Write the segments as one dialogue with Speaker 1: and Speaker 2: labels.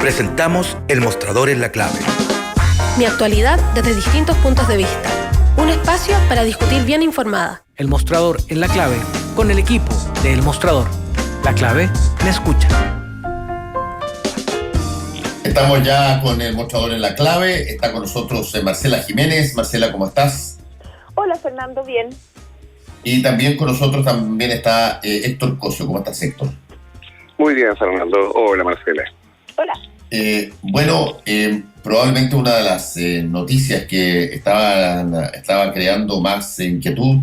Speaker 1: Presentamos El Mostrador en la Clave.
Speaker 2: Mi actualidad desde distintos puntos de vista. Un espacio para discutir bien informada.
Speaker 3: El Mostrador en la Clave, con el equipo de El Mostrador. La Clave me escucha.
Speaker 4: Estamos ya con El Mostrador en la Clave. Está con nosotros Marcela Jiménez. Marcela, ¿cómo estás?
Speaker 5: Hola, Fernando, bien.
Speaker 4: Y también con nosotros también está Héctor Cosio. ¿Cómo estás, Héctor?
Speaker 6: Muy bien, Fernando. Hola, Marcela.
Speaker 5: Hola.
Speaker 4: Probablemente una de las noticias que estaba creando más inquietud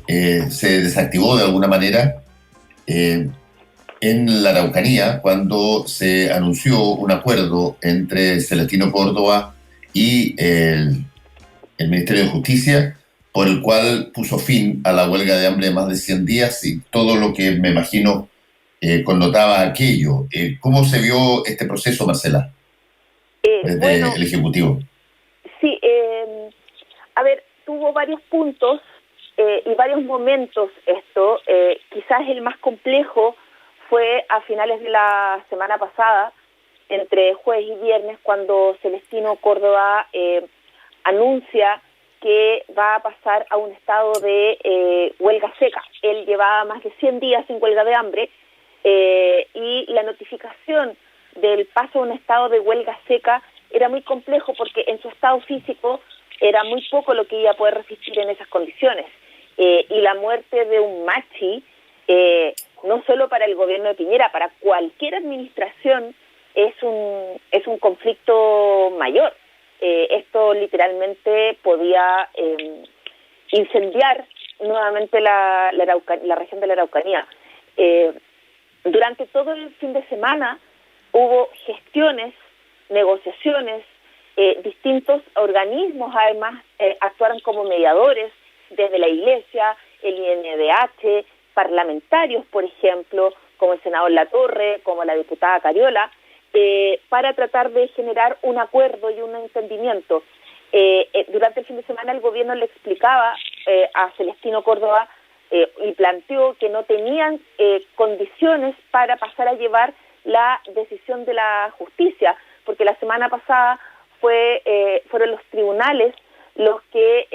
Speaker 4: se desactivó de alguna manera en la Araucanía cuando se anunció un acuerdo entre Celestino Córdoba y el Ministerio de Justicia, por el cual puso fin a la huelga de hambre de más de 100 días y todo lo que me imagino connotaba aquello. ¿Cómo se vio este proceso, Marcela, desde el Ejecutivo?
Speaker 5: Sí, tuvo varios puntos y varios momentos esto. Quizás el más complejo fue a finales de la semana pasada, entre jueves y viernes, cuando Celestino Córdoba anuncia que va a pasar a un estado de huelga seca. Él llevaba más de 100 días sin huelga de hambre y la notificación del paso a un estado de huelga seca era muy complejo porque en su estado físico era muy poco lo que iba a poder resistir en esas condiciones. Y la muerte de un machi, no solo para el gobierno de Piñera, para cualquier administración, es un conflicto mayor. Esto literalmente podía incendiar nuevamente la región de la Araucanía. Durante todo el fin de semana hubo gestiones, negociaciones, distintos organismos además actuaron como mediadores, desde la Iglesia, el INDH, parlamentarios, por ejemplo, como el senador Latorre, como la diputada Cariola, para tratar de generar un acuerdo y un entendimiento. Durante el fin de semana el gobierno le explicaba a Celestino Córdoba y planteó que no tenían condiciones para pasar a llevar la decisión de la justicia, porque la semana pasada fueron los tribunales los que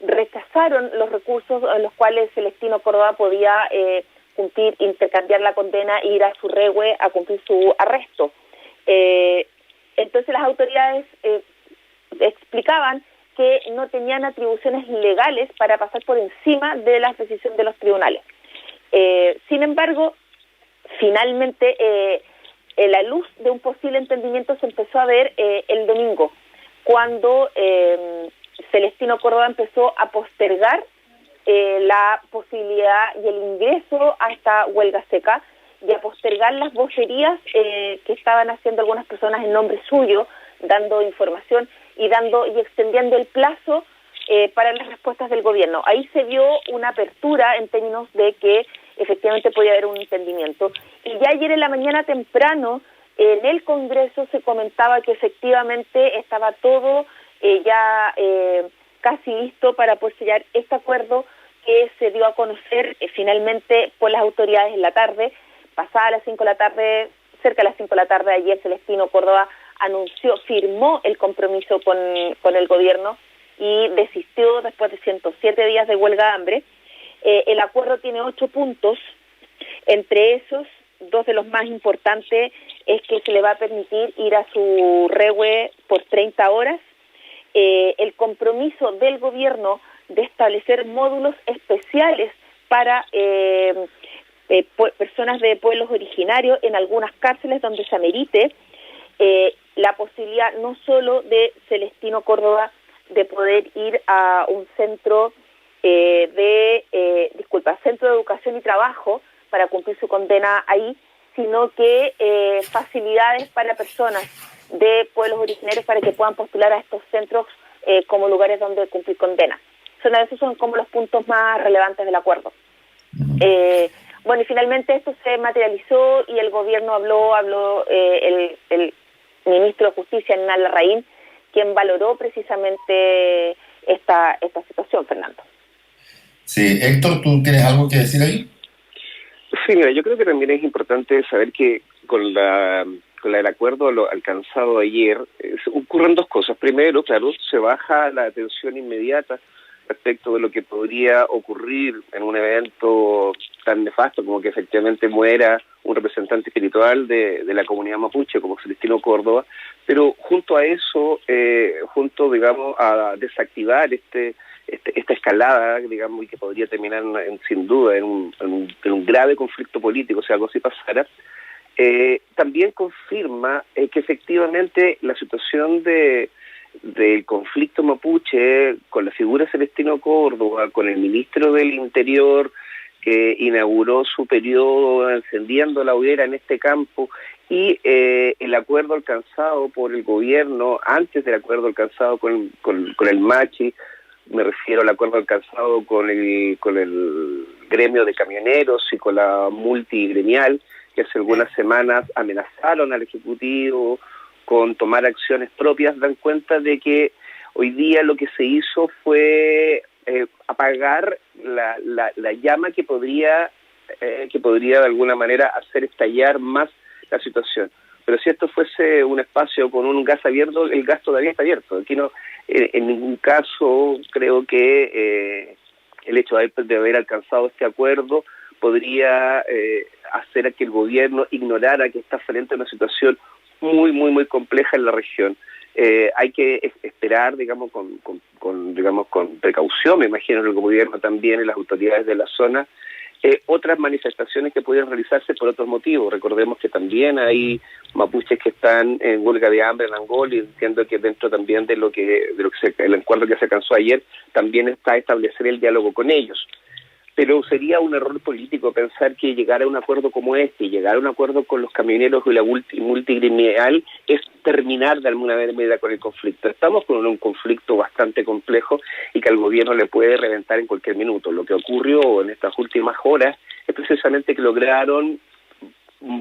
Speaker 5: rechazaron los recursos en los cuales Celestino Córdoba podía cumplir, intercambiar la condena e ir a su rehue a cumplir su arresto. Entonces las autoridades explicaban que no tenían atribuciones legales para pasar por encima de las decisiones de los tribunales. Sin embargo, finalmente, la luz de un posible entendimiento se empezó a ver el domingo, cuando Celestino Córdoba empezó a postergar la posibilidad y el ingreso a esta huelga seca y a postergar las vocerías que estaban haciendo algunas personas en nombre suyo, dando información y extendiendo el plazo para las respuestas del gobierno. Ahí se vio una apertura en términos de que efectivamente podía haber un entendimiento. Y ya ayer en la mañana temprano en el Congreso se comentaba que efectivamente estaba todo casi listo para poder sellar este acuerdo que se dio a conocer finalmente por las autoridades en la tarde. Pasada las 5 de la tarde, cerca de las 5 de la tarde, ayer Celestino Córdoba firmó el compromiso con el gobierno y desistió después de 107 días de huelga de hambre. El acuerdo tiene 8 puntos. Entre esos, 2 de los más importantes es que se le va a permitir ir a su rehue por 30 horas. El compromiso del gobierno de establecer módulos especiales para personas de pueblos originarios en algunas cárceles donde se amerite, la posibilidad no solo de Celestino Córdoba de poder ir a un centro centro de educación y trabajo para cumplir su condena ahí, sino que facilidades para personas de pueblos originarios para que puedan postular a estos centros como lugares donde cumplir condena. Esos son como los puntos más relevantes del acuerdo. Y finalmente esto se materializó y el gobierno habló el ministro de Justicia, Hernán Larraín, quien valoró precisamente esta situación, Fernando.
Speaker 4: Sí, Héctor, ¿tú tienes algo que decir ahí?
Speaker 6: Sí, mira, yo creo que también es importante saber que con el acuerdo alcanzado ayer, ocurren dos cosas. Primero, claro, se baja la atención inmediata respecto de lo que podría ocurrir en un evento tan nefasto como que efectivamente muera un representante espiritual de la comunidad mapuche como Celestino Córdoba, pero junto a eso, digamos, a desactivar esta escalada, digamos, y que podría terminar sin duda en un grave conflicto político si algo así pasara, también confirma que efectivamente la situación del conflicto mapuche con la figura de Celestino Córdoba, con el ministro del Interior que inauguró su periodo encendiendo la hoguera en este campo, y el acuerdo alcanzado por el gobierno, antes del acuerdo alcanzado con el Machi, me refiero al acuerdo alcanzado con el gremio de camioneros y con la multigremial, que hace algunas semanas amenazaron al Ejecutivo con tomar acciones propias, dan cuenta de que hoy día lo que se hizo fue apagar la llama que podría de alguna manera hacer estallar más la situación. Pero si esto fuese un espacio con un gas abierto, el gas todavía está abierto. Aquí no, en ningún caso creo que el hecho de haber alcanzado este acuerdo podría hacer a que el gobierno ignorara que está frente a una situación muy, muy, muy compleja en la región. Hay que esperar, digamos, con precaución, me imagino, el gobierno también y las autoridades de la zona, otras manifestaciones que pueden realizarse por otros motivos. Recordemos que también hay mapuches que están en huelga de hambre en Angola, y entiendo que dentro también de el acuerdo que se alcanzó ayer también está establecer el diálogo con ellos. Pero sería un error político pensar que llegar a un acuerdo como este y llegar a un acuerdo con los camioneros y la multigremial es terminar de alguna manera con el conflicto. Estamos con un conflicto bastante complejo y que al gobierno le puede reventar en cualquier minuto. Lo que ocurrió en estas últimas horas es precisamente que lograron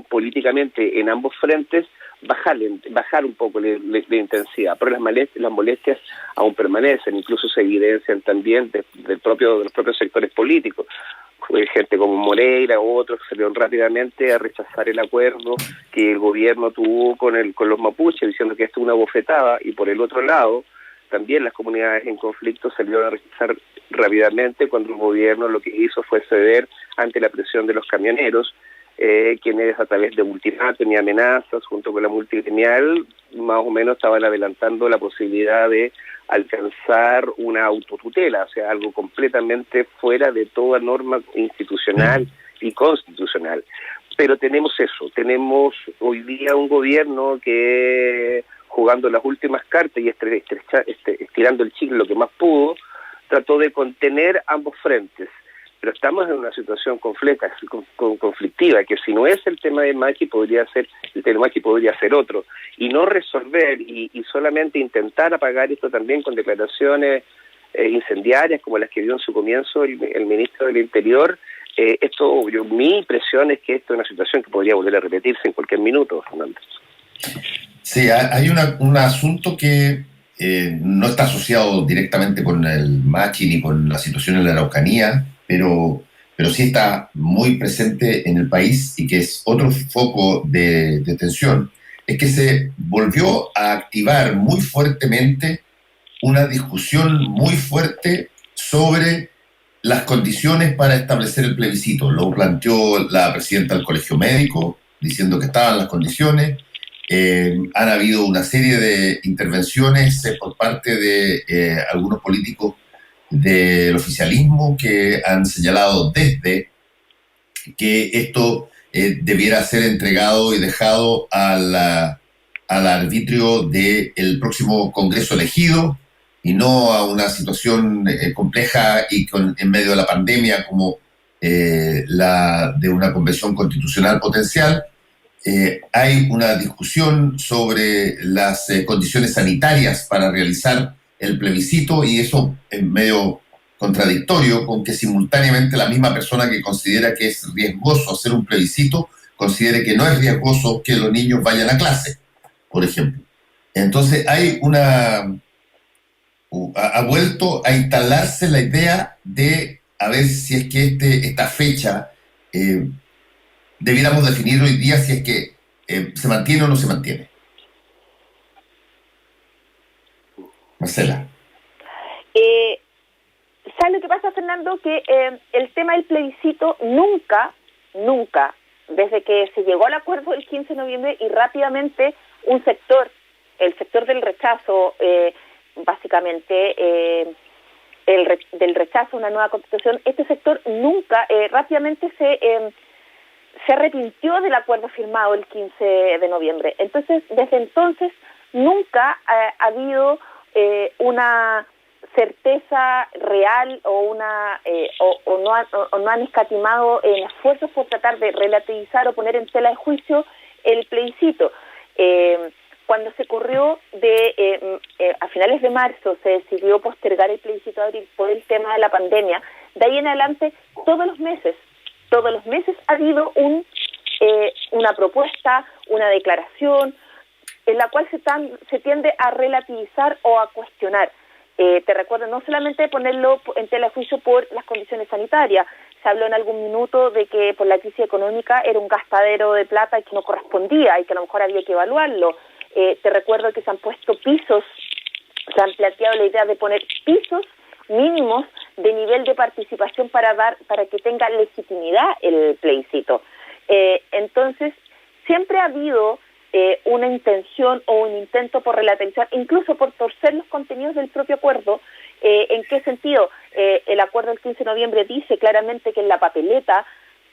Speaker 6: políticamente en ambos frentes bajar un poco la intensidad, pero las molestias aún permanecen, incluso se evidencian también de los propios sectores políticos. Gente como Moreira u otros salieron rápidamente a rechazar el acuerdo que el gobierno tuvo con los mapuches, diciendo que esto es una bofetada, y por el otro lado también las comunidades en conflicto salieron a rechazar rápidamente cuando el gobierno lo que hizo fue ceder ante la presión de los camioneros, quienes a través de ultimátum y amenazas junto con la multigremial más o menos estaban adelantando la posibilidad de alcanzar una autotutela, o sea, algo completamente fuera de toda norma institucional y constitucional. Pero tenemos hoy día un gobierno que, jugando las últimas cartas y estirando el chicle lo que más pudo, trató de contener ambos frentes. Pero estamos en una situación conflictiva, que si no es el tema de Machi, podría ser otro. Y no resolver y solamente intentar apagar esto también con declaraciones incendiarias como las que dio en su comienzo el ministro del Interior, mi impresión es que esto es una situación que podría volver a repetirse en cualquier minuto, Fernando.
Speaker 4: Sí, hay un asunto que no está asociado directamente con el Machi ni con la situación en la Araucanía, pero sí está muy presente en el país y que es otro foco de tensión, es que se volvió a activar muy fuertemente una discusión muy fuerte sobre las condiciones para establecer el plebiscito. Lo planteó la presidenta del Colegio Médico, diciendo que estaban las condiciones. Han habido una serie de intervenciones por parte de algunos políticos del oficialismo que han señalado desde que esto debiera ser entregado y dejado al arbitrio del próximo Congreso elegido y no a una situación compleja y en medio de la pandemia como la de una convención constitucional potencial. Hay una discusión sobre las condiciones sanitarias para realizar el plebiscito, y eso es medio contradictorio con que simultáneamente la misma persona que considera que es riesgoso hacer un plebiscito considere que no es riesgoso que los niños vayan a clase, por ejemplo. Entonces ha vuelto a instalarse la idea de a ver si es que esta fecha debiéramos definir hoy día si es que ¿Se mantiene o no se mantiene? Marcela.
Speaker 5: ¿Sabes lo que pasa, Fernando? Que el tema del plebiscito nunca, desde que se llegó al acuerdo del 15 de noviembre y rápidamente un sector, el sector del rechazo, básicamente del rechazo a una nueva constitución, este sector nunca rápidamente se arrepintió del acuerdo firmado el 15 de noviembre. Entonces, desde entonces, nunca ha habido una certeza real o no han escatimado en esfuerzos por tratar de relativizar o poner en tela de juicio el plebiscito. Cuando se corrió a finales de marzo, se decidió postergar el plebiscito de abril por el tema de la pandemia. De ahí en adelante, todos los meses ha habido una propuesta, una declaración, en la cual se tiende a relativizar o a cuestionar. Te recuerdo, no solamente ponerlo en tela de juicio por las condiciones sanitarias, se habló en algún minuto de que por la crisis económica era un gastadero de plata y que no correspondía y que a lo mejor había que evaluarlo. Te recuerdo que se han puesto pisos, se han planteado la idea de poner pisos mínimos de nivel de participación para que tenga legitimidad el plebiscito. Entonces, siempre ha habido una intención o un intento por relativizar, incluso por torcer los contenidos del propio acuerdo. ¿En qué sentido? El acuerdo del 15 de noviembre dice claramente que en la papeleta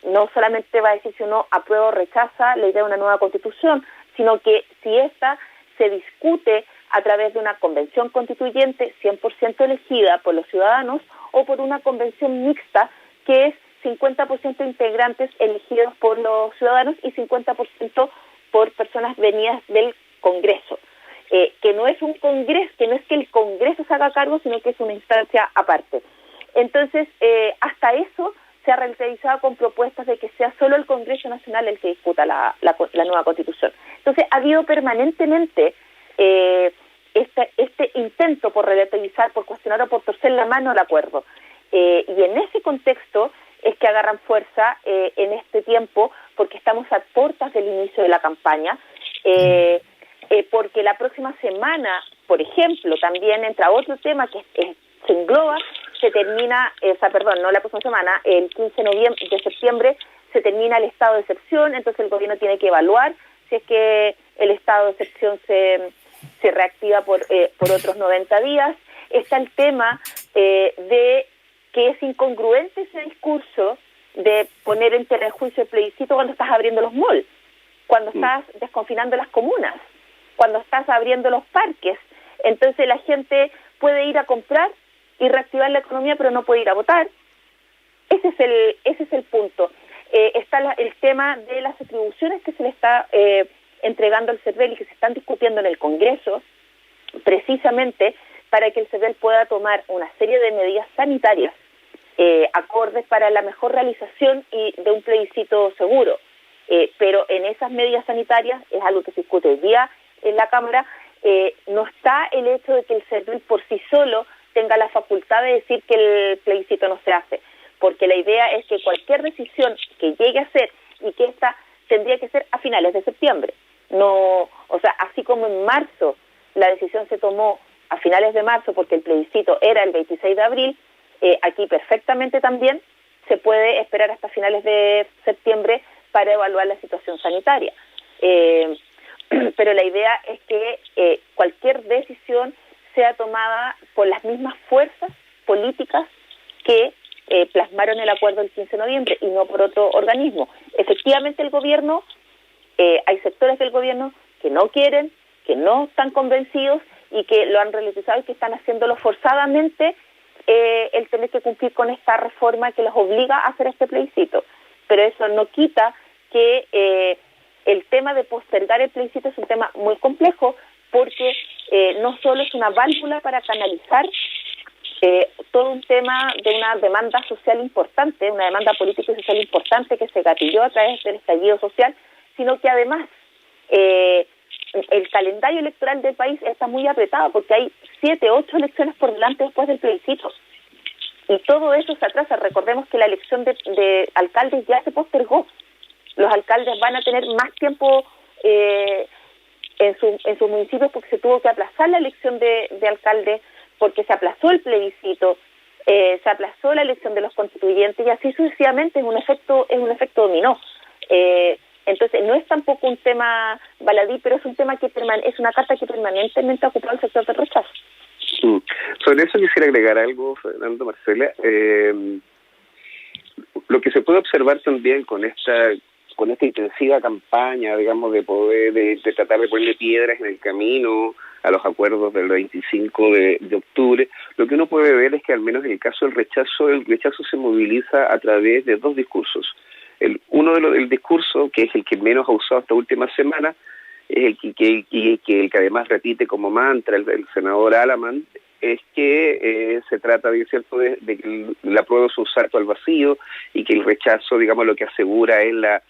Speaker 5: no solamente va a decir si uno aprueba o rechaza la idea de una nueva constitución, sino que si esta se discute a través de una convención constituyente 100% elegida por los ciudadanos o por una convención mixta que es 50% integrantes elegidos por los ciudadanos y 50% por personas venidas del Congreso, que no es un Congreso, que no es que el Congreso se haga cargo, sino que es una instancia aparte. Entonces, hasta eso se ha relativizado con propuestas de que sea solo el Congreso Nacional el que discuta la nueva Constitución. Entonces, ha habido permanentemente este intento por relativizar, por cuestionar o por torcer la mano al acuerdo. Y en ese contexto es que agarran fuerza en este tiempo, porque estamos a puertas del inicio de la campaña, porque la próxima semana, por ejemplo, también entra otro tema que se engloba, se termina, no la próxima semana, el 15 de septiembre se termina el estado de excepción, entonces el gobierno tiene que evaluar si es que el estado de excepción se reactiva por otros 90 días. Está el tema de que es incongruente ese discurso de poner en tela de juicio el plebiscito cuando estás abriendo los malls, cuando estás desconfinando las comunas, cuando estás abriendo los parques. Entonces la gente puede ir a comprar y reactivar la economía, pero no puede ir a votar. Ese es el punto. Está el tema de las atribuciones que se le está entregando al CERVEL y que se están discutiendo en el Congreso, precisamente para que el CERVEL pueda tomar una serie de medidas sanitarias acordes para la mejor realización y de un plebiscito seguro. Pero en esas medidas sanitarias, es algo que se discute hoy día en la Cámara, no está el hecho de que el CERVEL por sí solo tenga la facultad de decir que el plebiscito no se hace, porque la idea es que cualquier decisión que llegue a ser, y que esta tendría que ser a finales de septiembre, así como en marzo la decisión se tomó a finales de marzo porque el plebiscito era el 26 de abril, aquí perfectamente también se puede esperar hasta finales de septiembre para evaluar la situación sanitaria. Pero la idea es que cualquier decisión sea tomada por las mismas fuerzas políticas que plasmaron el acuerdo del 15 de noviembre y no por otro organismo. Efectivamente el gobierno, hay sectores del gobierno que no quieren, que no están convencidos y que lo han relativizado y que están haciéndolo forzadamente el tener que cumplir con esta reforma que los obliga a hacer este plebiscito. Pero eso no quita que el tema de postergar el plebiscito es un tema muy complejo, porque no solo es una válvula para canalizar todo un tema de una demanda social importante, una demanda política y social importante que se gatilló a través del estallido social, sino que además el calendario electoral del país está muy apretado porque hay 7, 8 elecciones por delante después del plebiscito. Y todo eso se atrasa. Recordemos que la elección de alcaldes ya se postergó. Los alcaldes van a tener más tiempo en sus municipios, porque se tuvo que aplazar la elección de alcalde, porque se aplazó el plebiscito, se aplazó la elección de los constituyentes, y así sucesivamente. Es un efecto dominó. Entonces no es tampoco un tema baladí, pero es un tema que es una carta que permanentemente ha ocupado el sector del rechazo.
Speaker 6: Sobre eso quisiera agregar algo, Fernando, Marcela. Lo que se puede observar también con esta intensiva campaña, digamos, de tratar de ponerle piedras en el camino a los acuerdos del 25 de octubre, lo que uno puede ver es que al menos en el caso del rechazo se moviliza a través de dos discursos. El discurso, que es el que menos ha usado esta última semana, es el que además repite como mantra el senador Alamán, es que se trata de que el apruebo es un salto al vacío y que el rechazo, digamos, lo que asegura es la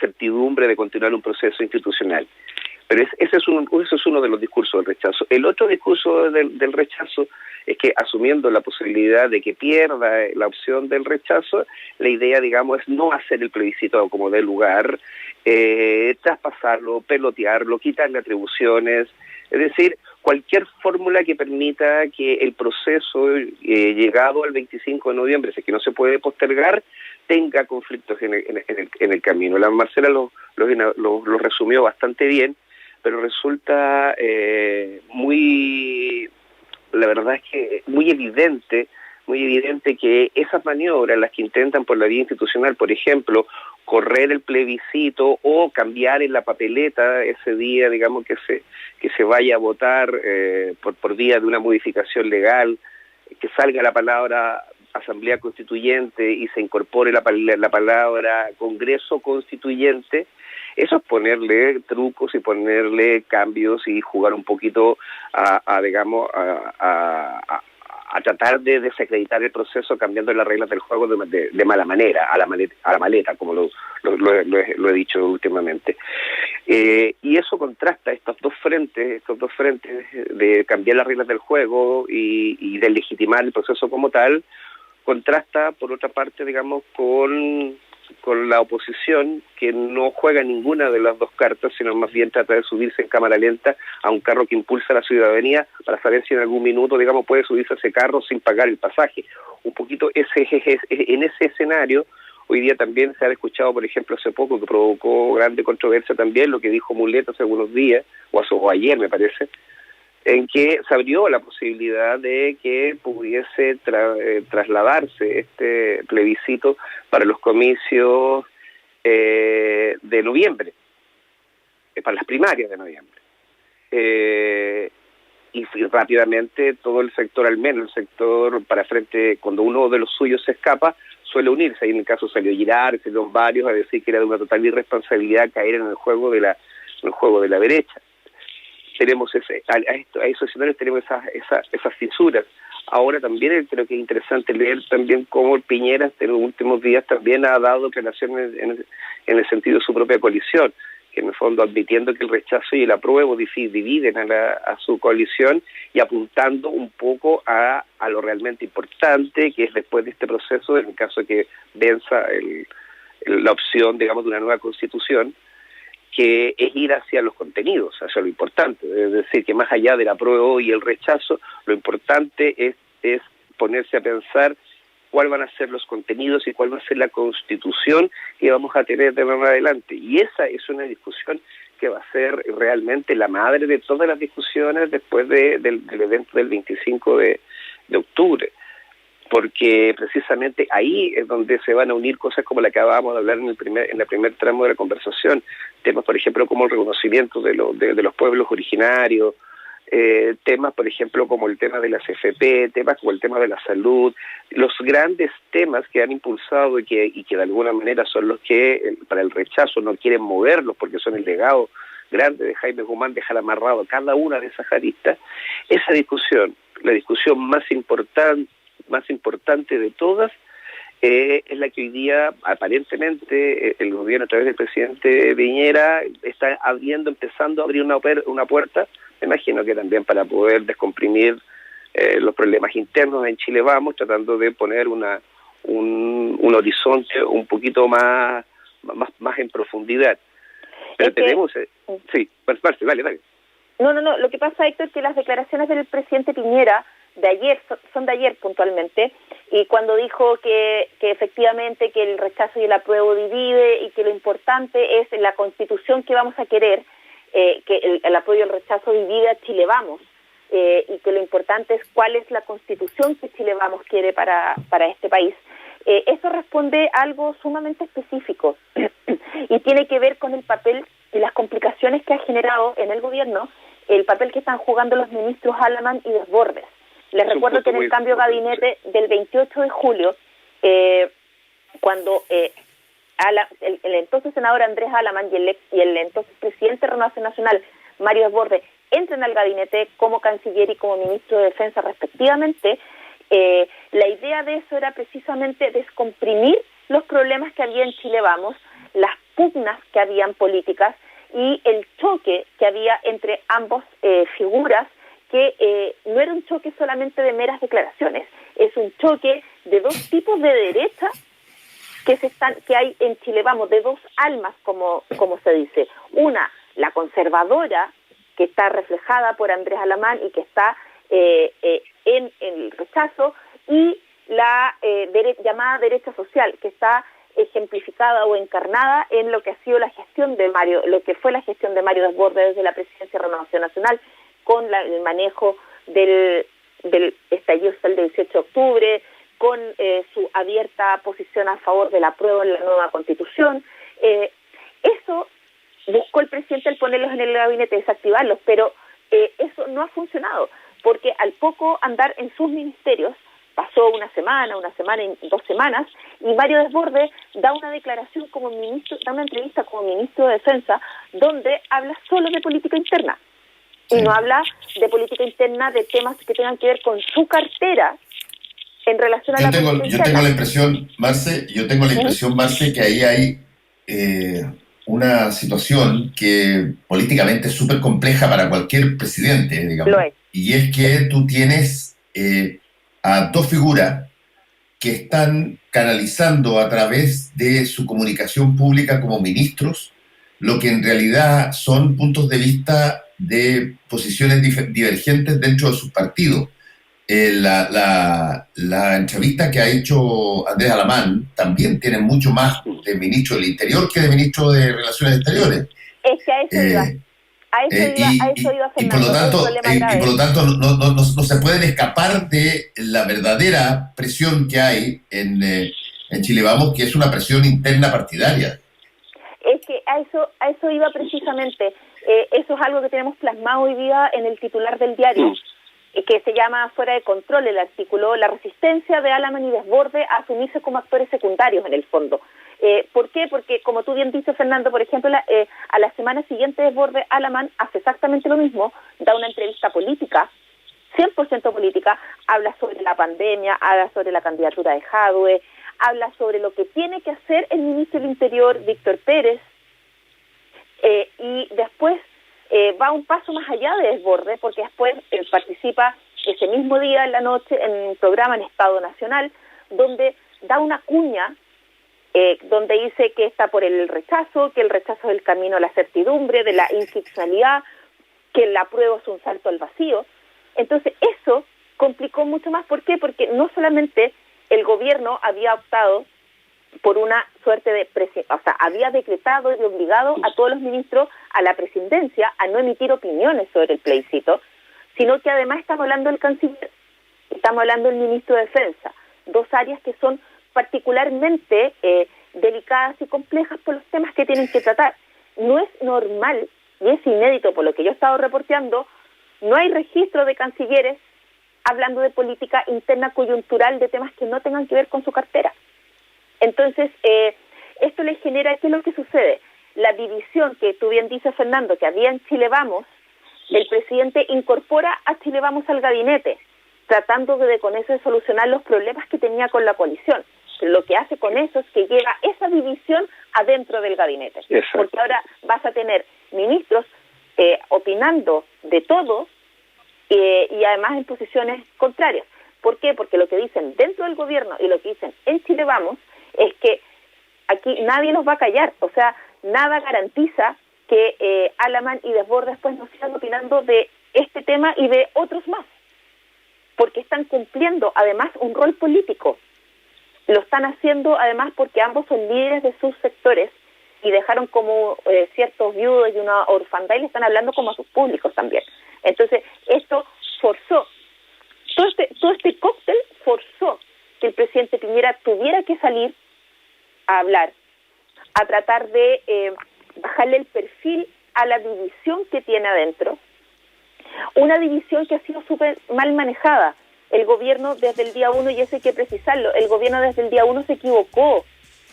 Speaker 6: certidumbre de continuar un proceso institucional. Pero ese es uno de los discursos del rechazo. El otro discurso del rechazo es que, asumiendo la posibilidad de que pierda la opción del rechazo, la idea, digamos, es no hacer el plebiscito como dé lugar, traspasarlo, pelotearlo, quitarle atribuciones, es decir, cualquier fórmula que permita que el proceso llegado al 25 de noviembre, si es que no se puede postergar, tenga conflictos en el camino. La Marcela lo resumió bastante bien, pero resulta la verdad es que muy evidente que esas maniobras, las que intentan por la vía institucional, por ejemplo, correr el plebiscito o cambiar en la papeleta ese día, digamos, que se vaya a votar por vía de una modificación legal, que salga la palabra Asamblea Constituyente y se incorpore la palabra Congreso Constituyente, eso es ponerle trucos y ponerle cambios y jugar un poquito a tratar de desacreditar el proceso cambiando las reglas del juego de mala manera, a la maleta, como lo he dicho últimamente. Y eso contrasta estos dos frentes de cambiar las reglas del juego y de legitimar el proceso como tal, contrasta por otra parte, digamos, con la oposición, que no juega ninguna de las dos cartas, sino más bien trata de subirse en cámara lenta a un carro que impulsa a la ciudadanía para saber si en algún minuto, digamos, puede subirse a ese carro sin pagar el pasaje. Un poquito en ese escenario, hoy día también se ha escuchado, por ejemplo, hace poco, que provocó grande controversia también, lo que dijo Mulet hace algunos días, o ayer me parece, en que se abrió la posibilidad de que pudiese trasladarse este plebiscito para los comicios de noviembre, para las primarias de noviembre. Y rápidamente todo el sector, al menos el sector para frente, cuando uno de los suyos se escapa, suele unirse. Ahí en el caso salió Girard, salieron varios a decir que era de una total irresponsabilidad caer en el juego de la derecha. Tenemos a esos escenarios tenemos esas fisuras. Ahora también creo que es interesante leer también cómo Piñera en los últimos días también ha dado declaraciones en el sentido de su propia coalición, que en el fondo admitiendo que el rechazo y el apruebo dividen a su coalición y apuntando un poco a lo realmente importante, que es después de este proceso, en el caso de que venza la opción, digamos, de una nueva constitución, que es ir hacia los contenidos, hacia lo importante. Es decir, que más allá del apruebo y el rechazo, lo importante es ponerse a pensar cuáles van a ser los contenidos y cuál va a ser la constitución que vamos a tener de más adelante. Y esa es una discusión que va a ser realmente la madre de todas las discusiones después del evento del 25 de octubre. Porque precisamente ahí es donde se van a unir cosas como la que acabábamos de hablar en la primer tramo de la conversación, temas por ejemplo como el reconocimiento de los pueblos originarios, temas por ejemplo como el tema de las FP, temas como el tema de la salud, los grandes temas que han impulsado y que de alguna manera son los que para el rechazo no quieren moverlos porque son el legado grande de Jaime Guzmán, dejar amarrado cada una de esas aristas. Esa discusión, la discusión más importante de todas, es la que hoy día aparentemente el gobierno a través del presidente Piñera está empezando a abrir una puerta, me imagino que también para poder descomprimir los problemas internos en Chile Vamos, tratando de poner un horizonte un poquito más en profundidad. Pero tenemos... sí, Marce, dale.
Speaker 5: No, lo que pasa, Héctor, es que las declaraciones del presidente Piñera de ayer, son de ayer puntualmente, y cuando dijo que efectivamente que el rechazo y el apruebo divide y que lo importante es la Constitución que vamos a querer, que el apoyo y el rechazo divide a Chile Vamos, y que lo importante es cuál es la Constitución que Chile Vamos quiere para este país. Eso responde a algo sumamente específico y tiene que ver con el papel y las complicaciones que ha generado en el gobierno el papel que están jugando los ministros Alamán y Desbordes. Les recuerdo que en el cambio de gabinete del 28 de julio, cuando el entonces senador Andrés Alamán y el entonces presidente de Renovación Nacional, Mario Desbordes, entran al gabinete como canciller y como ministro de Defensa respectivamente, la idea de eso era precisamente descomprimir los problemas que había en Chile Vamos, las pugnas que habían políticas y el choque que había entre ambos figuras, que no era un choque solamente de meras declaraciones, es un choque de dos tipos de derecha que hay en Chile Vamos, de dos almas, como se dice. Una, la conservadora, que está reflejada por Andrés Alamán y que está en el rechazo, y la llamada derecha social, que está ejemplificada o encarnada en lo que ha sido la gestión de lo que fue la gestión de Mario Desbordes desde la presidencia de Renovación Nacional, con el manejo del estallido social del 18 de octubre, con su abierta posición a favor del apruebo en la nueva Constitución. Eso buscó el presidente al ponerlos en el gabinete, desactivarlos, pero eso no ha funcionado, porque al poco andar en sus ministerios, pasó una semana y 2 semanas, y Mario Desbordes da una declaración como ministro, da una entrevista como ministro de Defensa, donde habla solo de política interna. Y no habla de política interna, de temas que tengan que ver con su cartera en relación a la política interna.
Speaker 4: Yo tengo la impresión, Marce, que ahí hay una situación que políticamente es súper compleja para cualquier presidente, digamos.
Speaker 5: Lo es.
Speaker 4: Y es que tú tienes a dos figuras que están canalizando a través de su comunicación pública como ministros lo que en realidad son puntos de vista de posiciones divergentes dentro de sus partidos. La entrevista que ha hecho Andrés Alamán también tiene mucho más de ministro del Interior que de ministro de Relaciones Exteriores.
Speaker 5: Es que a eso iba. A eso iba Fernando.
Speaker 4: Y por lo tanto no se pueden escapar de la verdadera presión que hay en Chile Vamos, que es una presión interna partidaria.
Speaker 5: Es que a eso iba precisamente. Eso es algo que tenemos plasmado hoy día en el titular del diario, que se llama Fuera de control, el artículo, la resistencia de Alamán y Desbordes a asumirse como actores secundarios en el fondo. ¿Por qué? Porque, como tú bien dices, Fernando, por ejemplo, a la semana siguiente Desbordes, Alamán hace exactamente lo mismo, da una entrevista política, 100% política, habla sobre la pandemia, habla sobre la candidatura de Jadwe, habla sobre lo que tiene que hacer el ministro del Interior, Víctor Pérez, y después va un paso más allá de Desbordes, porque después participa ese mismo día en la noche en un programa en Estado Nacional, donde da una cuña, donde dice que está por el rechazo, que el rechazo es el camino a la certidumbre, de la institucionalidad, que el apruebo es un salto al vacío. Entonces eso complicó mucho más. ¿Por qué? Porque no solamente el gobierno había optado por una suerte de había decretado y obligado a todos los ministros a la presidencia a no emitir opiniones sobre el plebiscito, sino que además estamos hablando del canciller, estamos hablando del ministro de Defensa, dos áreas que son particularmente delicadas y complejas por los temas que tienen que tratar. No es normal, y es inédito por lo que yo he estado reporteando, no hay registro de cancilleres hablando de política interna coyuntural de temas que no tengan que ver con su cartera. Entonces, esto les genera, ¿qué es lo que sucede? La división que tú bien dices, Fernando, que había en Chile Vamos, el presidente incorpora a Chile Vamos al gabinete, tratando con eso de solucionar los problemas que tenía con la coalición. Pero lo que hace con eso es que lleva esa división adentro del gabinete. Exacto. Porque ahora vas a tener ministros opinando de todo y además en posiciones contrarias. ¿Por qué? Porque lo que dicen dentro del gobierno y lo que dicen en Chile Vamos es que aquí nadie los va a callar, o sea, nada garantiza que Alamán y Desbordes después nos sigan opinando de este tema y de otros más, porque están cumpliendo además un rol político. Lo están haciendo además porque ambos son líderes de sus sectores y dejaron como ciertos viudos y una orfandad y le están hablando como a sus públicos también. Entonces, esto forzó, todo este cóctel forzó que el presidente Piñera tuviera que salir a hablar, a tratar de bajarle el perfil a la división que tiene adentro, una división que ha sido súper mal manejada. El gobierno desde el día 1, y eso hay que precisarlo, el gobierno desde el día 1 se equivocó,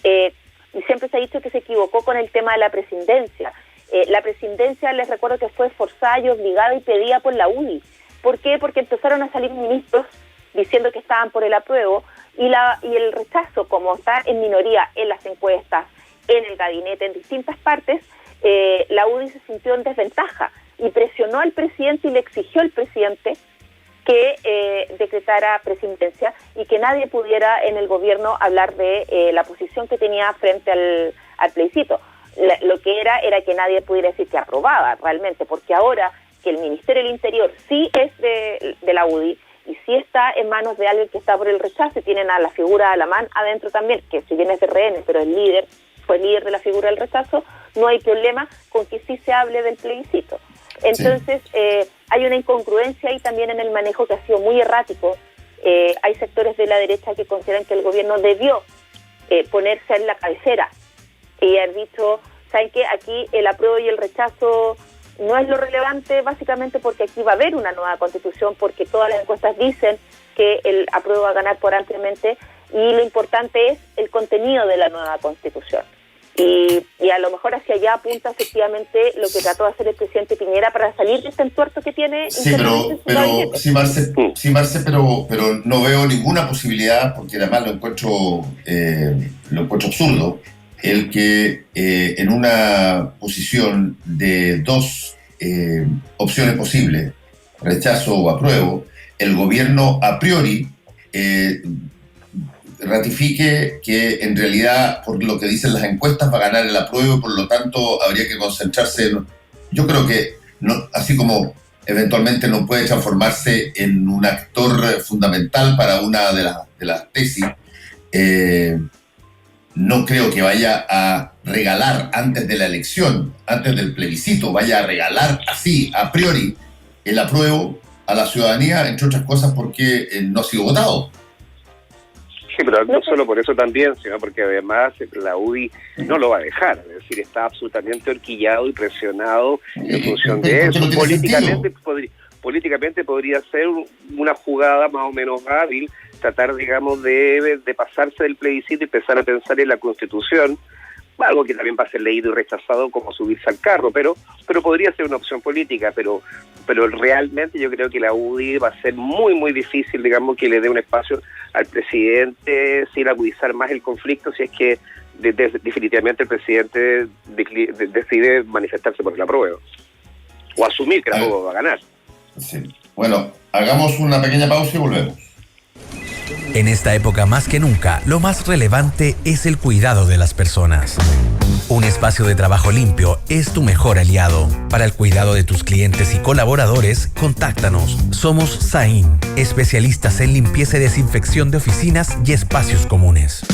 Speaker 5: y siempre se ha dicho que se equivocó con el tema de la presidencia. La presidencia, les recuerdo que fue forzada y obligada y pedida por la UDI. ¿Por qué? Porque empezaron a salir ministros diciendo que estaban por el apruebo, y el rechazo, como está en minoría en las encuestas, en el gabinete, en distintas partes, la UDI se sintió en desventaja y presionó al presidente y le exigió al presidente que decretara presidencia y que nadie pudiera en el gobierno hablar de la posición que tenía frente al plebiscito. Lo que era que nadie pudiera decir que aprobaba realmente, porque ahora que el Ministerio del Interior sí es de la UDI y sí está en manos de alguien que está por el rechazo, y tienen a la figura de Alamán adentro también, que si bien es de RN, pero fue líder de la figura del rechazo, no hay problema con que sí se hable del plebiscito. Entonces, hay una incongruencia ahí también en el manejo que ha sido muy errático. Hay sectores de la derecha que consideran que el gobierno debió ponerse en la cabecera y haber dicho, ¿saben qué? Aquí el apruebo y el rechazo no es lo relevante, básicamente porque aquí va a haber una nueva constitución, porque todas las encuestas dicen que el apruebo va a ganar por ampliamente, y lo importante es el contenido de la nueva constitución. Y a lo mejor hacia allá apunta efectivamente lo que trató de hacer el presidente Piñera para salir de este entuerto que tiene.
Speaker 4: Sí, Marce, pero no veo ninguna posibilidad, porque además lo encuentro absurdo, el que en una posición de dos opciones posibles, rechazo o apruebo, el gobierno a priori ratifique que en realidad, por lo que dicen las encuestas, va a ganar el apruebo, por lo tanto habría que concentrarse en... Yo creo que, no, así como eventualmente no puede transformarse en un actor fundamental para una de las tesis, no creo que vaya a regalar antes de la elección, antes del plebiscito, vaya a regalar así, a priori, el apruebo a la ciudadanía, entre otras cosas porque no ha sido votado.
Speaker 6: Sí, pero no solo por eso también, sino porque además la UDI no lo va a dejar, es decir, está absolutamente horquillado y presionado en función de eso. Políticamente podría ser una jugada más o menos hábil, tratar, digamos, de pasarse del plebiscito y empezar a pensar en la Constitución, algo que también va a ser leído y rechazado como subirse al carro, pero podría ser una opción política, pero realmente yo creo que la UDI va a ser muy, muy difícil, digamos, que le dé un espacio al presidente sin agudizar más el conflicto, si es que definitivamente el presidente decide manifestarse por el apruebo, o asumir que el apruebo va a ganar.
Speaker 4: Sí. Bueno, hagamos una pequeña pausa y volvemos.
Speaker 1: En esta época más que nunca, lo más relevante es el cuidado de las personas. Un espacio de trabajo limpio es tu mejor aliado. Para el cuidado de tus clientes y colaboradores, contáctanos. Somos Saín, especialistas en limpieza y desinfección de oficinas y espacios comunes.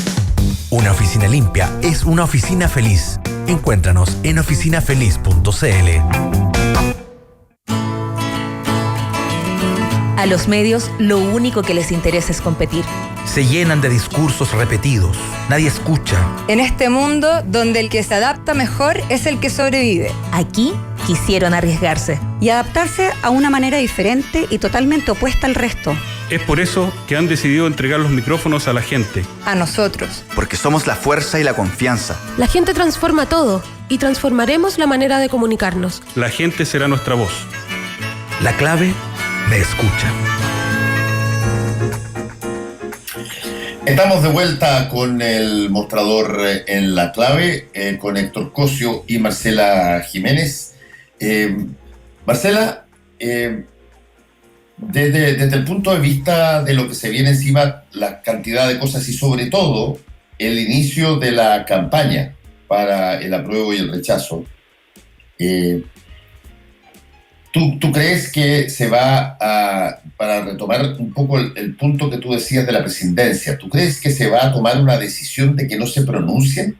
Speaker 1: Una oficina limpia es una oficina feliz. Encuéntranos en oficinafeliz.cl.
Speaker 7: A los medios lo único que les interesa es competir.
Speaker 1: Se llenan de discursos repetidos. Nadie escucha.
Speaker 8: En este mundo donde el que se adapta mejor es el que sobrevive.
Speaker 7: Aquí quisieron arriesgarse
Speaker 9: y adaptarse a una manera diferente y totalmente opuesta al resto.
Speaker 10: Es por eso que han decidido entregar los micrófonos a la gente.
Speaker 8: A nosotros.
Speaker 11: Porque somos la fuerza y la confianza.
Speaker 2: La gente transforma todo y transformaremos la manera de comunicarnos.
Speaker 10: La gente será nuestra voz.
Speaker 1: La clave me escucha.
Speaker 4: Estamos de vuelta con el mostrador en la clave, con Héctor Cosio y Marcela Jiménez. Marcela, desde el punto de vista de lo que se viene encima, la cantidad de cosas y sobre todo el inicio de la campaña para el apruebo y el rechazo, ¿Tú crees que se va a, para retomar un poco el punto que tú decías de la presidencia, ¿tú crees que se va a tomar una decisión de que no se pronuncien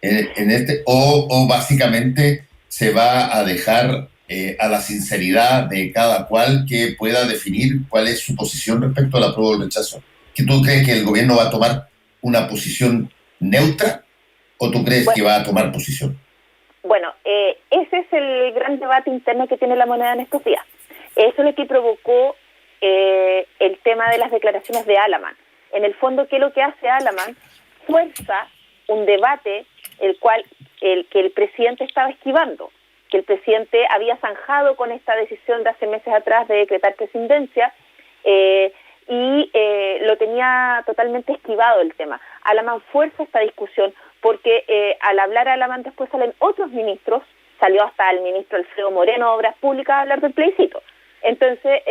Speaker 4: en este, o básicamente se va a dejar a la sinceridad de cada cual que pueda definir cuál es su posición respecto al apruebo o el rechazo? ¿Que tú crees que el gobierno va a tomar una posición neutra o tú crees que va a tomar posición?
Speaker 5: Bueno, ese es el gran debate interno que tiene la moneda en estos días. Eso es lo que provocó el tema de las declaraciones de Alaman. En el fondo, ¿qué es lo que hace Alaman? Fuerza un debate que el presidente estaba esquivando, que el presidente había zanjado con esta decisión de hace meses atrás de decretar presidencia y lo tenía totalmente esquivado el tema. Alaman fuerza esta discusión porque al hablar Alaman después salen otros ministros, salió hasta el ministro Alfredo Moreno de Obras Públicas a hablar del plebiscito. Entonces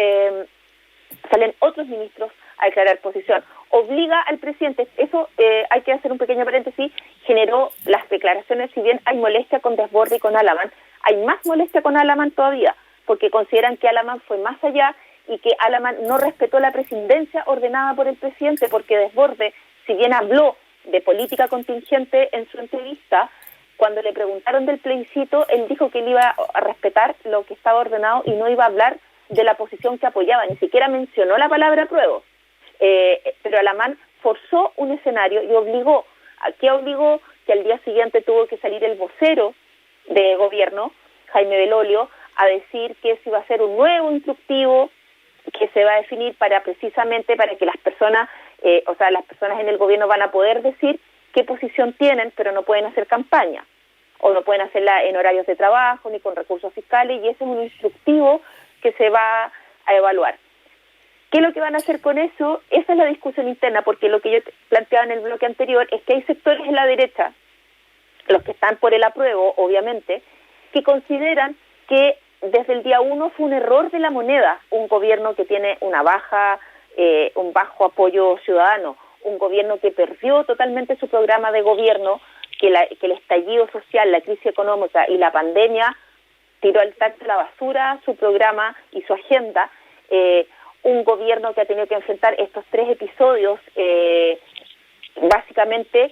Speaker 5: salen otros ministros a declarar posición. Obliga al presidente, eso hay que hacer un pequeño paréntesis, generó las declaraciones, si bien hay molestia con Desbordes y con Alaman, hay más molestia con Alaman todavía, porque consideran que Alaman fue más allá y que Alaman no respetó la presidencia ordenada por el presidente, porque Desbordes, si bien habló de política contingente en su entrevista, cuando le preguntaron del plebiscito, él dijo que él iba a respetar lo que estaba ordenado y no iba a hablar de la posición que apoyaba, ni siquiera mencionó la palabra apruebo. Pero Alaman forzó un escenario y obligó que al día siguiente tuvo que salir el vocero de gobierno, Jaime Belolio, a decir que se iba a hacer un nuevo instructivo que se va a definir precisamente para que las personas en el gobierno van a poder decir qué posición tienen, pero no pueden hacer campaña, o no pueden hacerla en horarios de trabajo, ni con recursos fiscales, y ese es un instructivo que se va a evaluar. ¿Qué es lo que van a hacer con eso? Esa es la discusión interna, porque lo que yo planteaba en el bloque anterior es que hay sectores en la derecha, los que están por el apruebo, obviamente, que consideran que desde el día 1 fue un error de la moneda, un gobierno que tiene un bajo apoyo ciudadano, un gobierno que perdió totalmente su programa de gobierno, que el estallido social, la crisis económica y la pandemia tiró al tacho de la basura su programa y su agenda, un gobierno que ha tenido que enfrentar estos 3 episodios, básicamente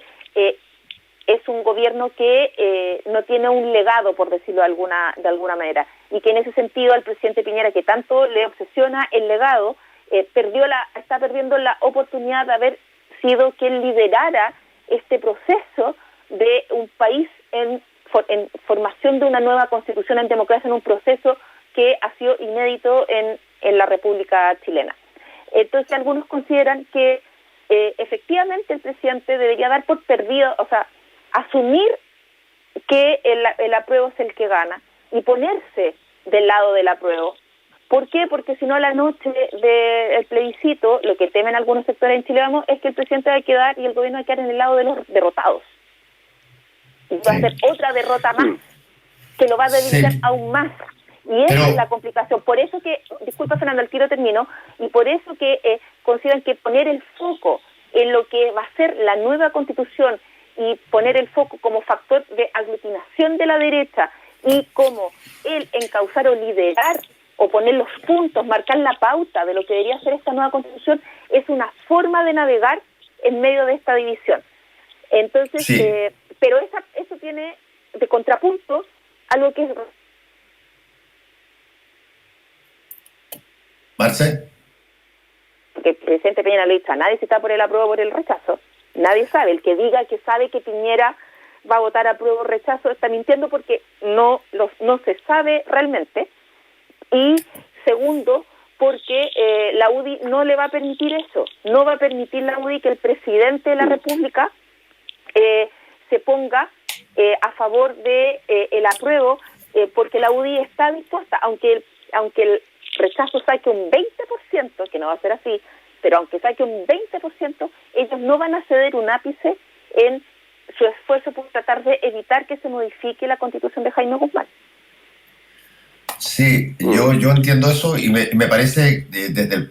Speaker 5: es un gobierno que no tiene un legado, por decirlo de alguna manera, y que en ese sentido al presidente Piñera, que tanto le obsesiona el legado, está perdiendo la oportunidad de haber sido quien liderara este proceso de un país en formación de una nueva constitución en democracia, en un proceso que ha sido inédito en la República Chilena. Entonces algunos consideran que efectivamente el presidente debería dar por perdido, o sea, asumir que el apruebo es el que gana y ponerse del lado del apruebo. ¿Por qué? Porque si no, a la noche del plebiscito, lo que temen algunos sectores en Chile Vamos es que el presidente va a quedar y el gobierno va a quedar en el lado de los derrotados. Y va a ser otra derrota más, que lo va a debilitar aún más. Y esa es la complicación. Por eso que, disculpa Fernando, al tiro termino, y por eso que consideran que poner el foco en lo que va a ser la nueva constitución y poner el foco como factor de aglutinación de la derecha y como el encauzar o liderar o poner los puntos, marcar la pauta de lo que debería ser esta nueva constitución, es una forma de navegar en medio de esta división. Entonces, pero eso tiene de contrapunto algo que es...
Speaker 4: Marce.
Speaker 5: Porque el presidente Piñera le ha dicho a nadie si está por el apruebo o por el rechazo. Nadie sabe. El que diga que sabe que Piñera va a votar apruebo o rechazo está mintiendo porque no se sabe realmente. Y segundo, porque la UDI no le va a permitir eso. No va a permitir la UDI que el presidente de la República se ponga a favor de el apruebo, porque la UDI está dispuesta, aunque el rechazo saque un 20%, que no va a ser así, pero aunque saque un 20%, ellos no van a ceder un ápice en su esfuerzo por tratar de evitar que se modifique la Constitución de Jaime Guzmán.
Speaker 4: Sí, yo entiendo eso y me parece,